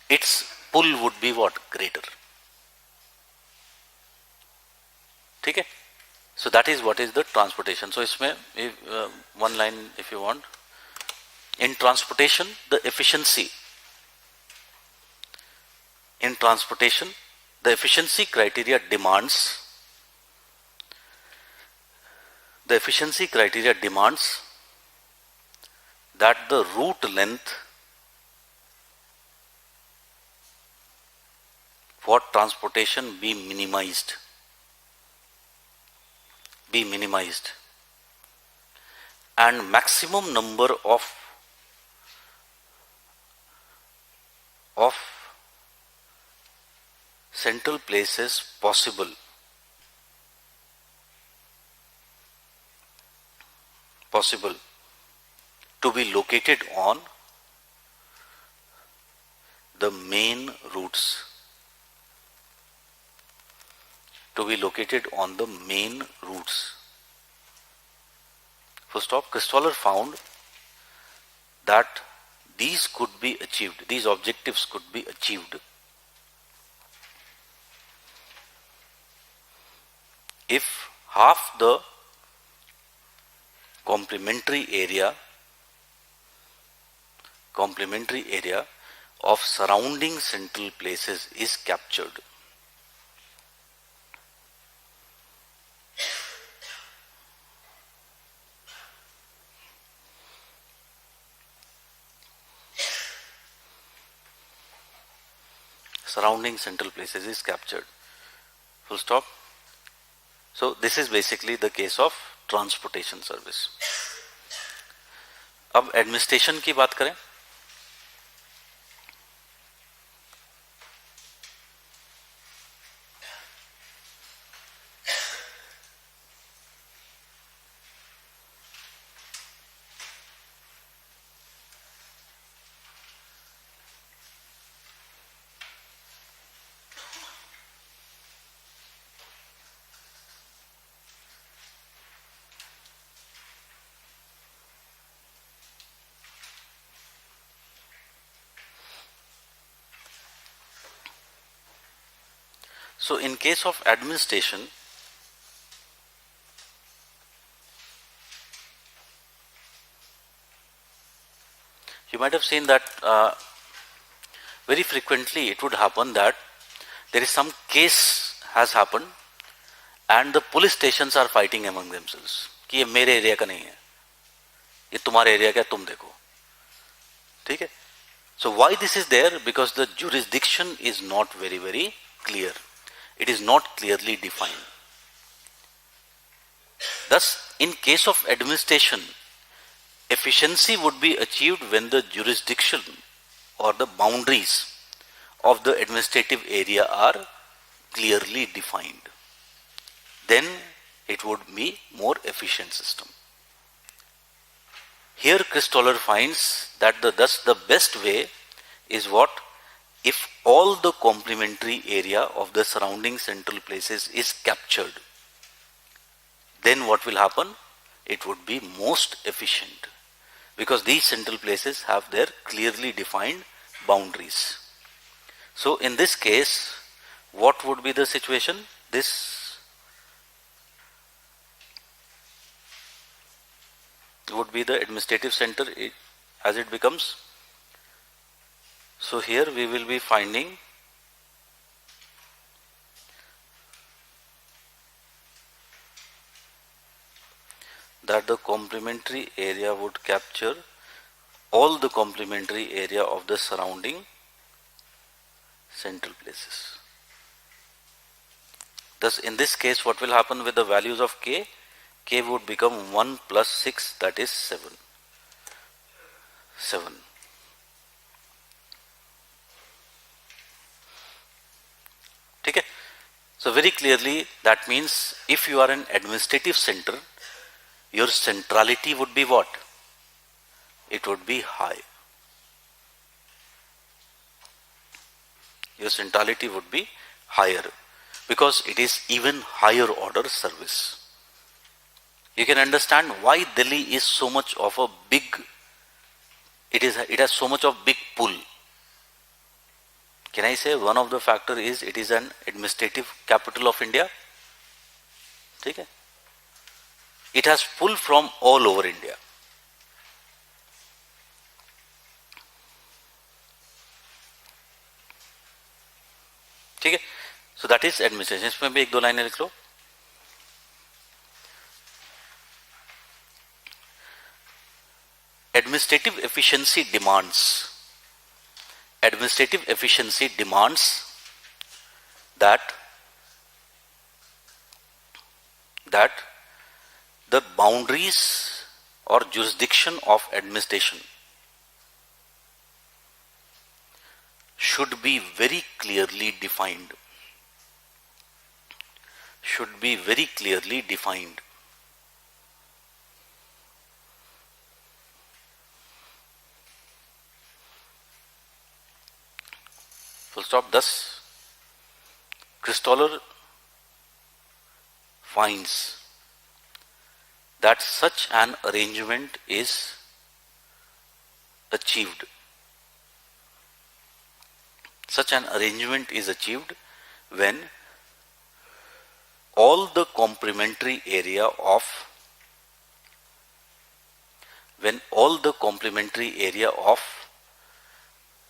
Its pull would be what? Greater. ठीक है. So that is what is the transportation. So इसमें one line if you want. In transportation, the efficiency criteria demands that the route length for transportation be minimized, and maximum number of central places possible to be located on the main routes. Full stop. Christoller found that these objectives could be achieved if half the complementary area of surrounding central places is captured. Surrounding central places is captured. Full stop. So this is basically the case of transportation service. अब administration की बात करें. So in case of administration, you might have seen that very frequently it would happen that there is some case has happened and the police stations are fighting among themselves कि ये मेरे area का नहीं है, ये तुम्हारे area का, तुम देखो. ठीक है. So why this is there? Because the jurisdiction is not very clear. It is not clearly defined. Thus, in case of administration, efficiency would be achieved when the jurisdiction or the boundaries of the administrative area are clearly defined. Then it would be more efficient system. Here Christoller finds that thus the best way is what? If all the complementary area of the surrounding central places is captured. then what will happen? It would be most efficient, because these central places have their clearly defined boundaries. So in this case, what would be the situation? This would be the administrative center as it becomes. So here we will be finding that the complementary area would capture all the complementary area of the surrounding central places. Thus in this case, what will happen with the values of k? K would become 1 plus 6, that is 7. 7. Okay? So very clearly that means if you are an administrative center, your centrality would be what? It would be high. Your centrality would be higher, because it is even higher order service. You can understand why Delhi is so much of a big, it has so much of big pull. Can I say one of the factor is it is an administrative capital of India? Okay? It has pull from all over India. ठीक है? So that is administration. इसमें भी एक दो लाइनें लिख लो. Administrative efficiency demands that the boundaries or jurisdiction of administration should be very clearly defined. Full stop. Thus, Christoller finds that such an arrangement is achieved. Such an arrangement is achieved when all the complementary area of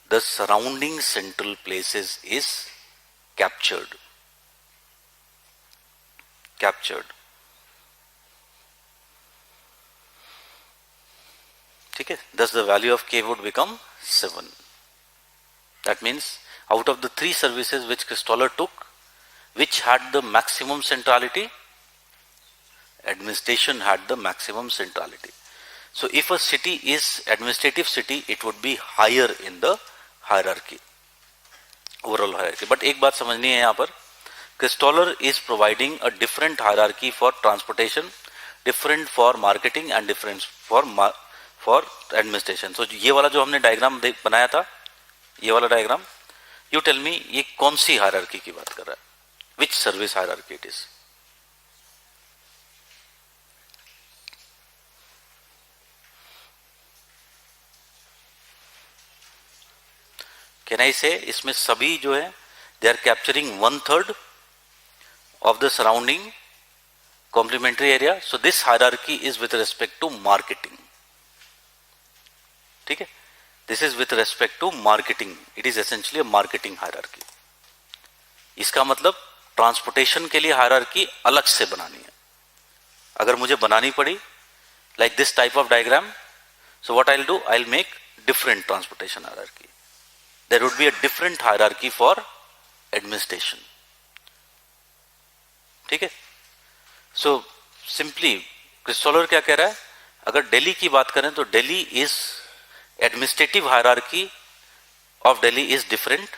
the surrounding central places is captured. Okay? Thus the value of k would become 7. That means out of the 3 services which Christoller took, which had the maximum centrality? Administration had the maximum centrality. So if a city is administrative city, it would be higher in the hierarchy, overall hierarchy. But एक बात समझनी है यहाँ पर, Christoller is providing a different hierarchy for transportation, different for marketing and different for administration. So ये वाला जो हमने डायग्राम बनाया था, ये वाला डायग्राम, you tell me ये कौन सी hierarchy की बात कर रहा है? Which service hierarchy it is? Can I say इसमें सभी जो है they are capturing 1/3 of the surrounding complementary area. So this hierarchy is with respect to marketing. ठीक है? This is with respect to marketing. It is essentially a marketing hierarchy. इसका मतलब transportation के लिए हायरार्की अलग से बनानी है. अगर मुझे बनानी पड़ी like this type of diagram, so what I'll do, I'll make different transportation hierarchy. There would be a different hierarchy for administration. ठीक है? So simply Christoller क्या कह रहा है? अगर दिल्ली की बात करें तो Delhi is administrative hierarchy of Delhi is different.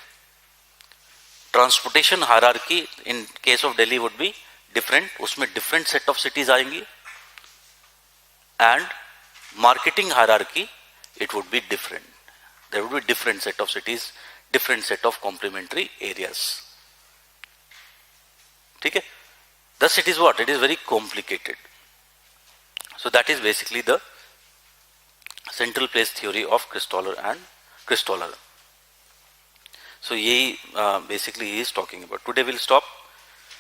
Transportation hierarchy in case of Delhi would be different. उसमें different set of cities आएंगी. And marketing hierarchy, it would be different. There would be different set of cities, different set of complementary areas. ठीक है? Thus it is what? It is very complicated. So that is basically the central place theory of Christoller and Christoller. So ye basically he is talking about. Today we'll stop.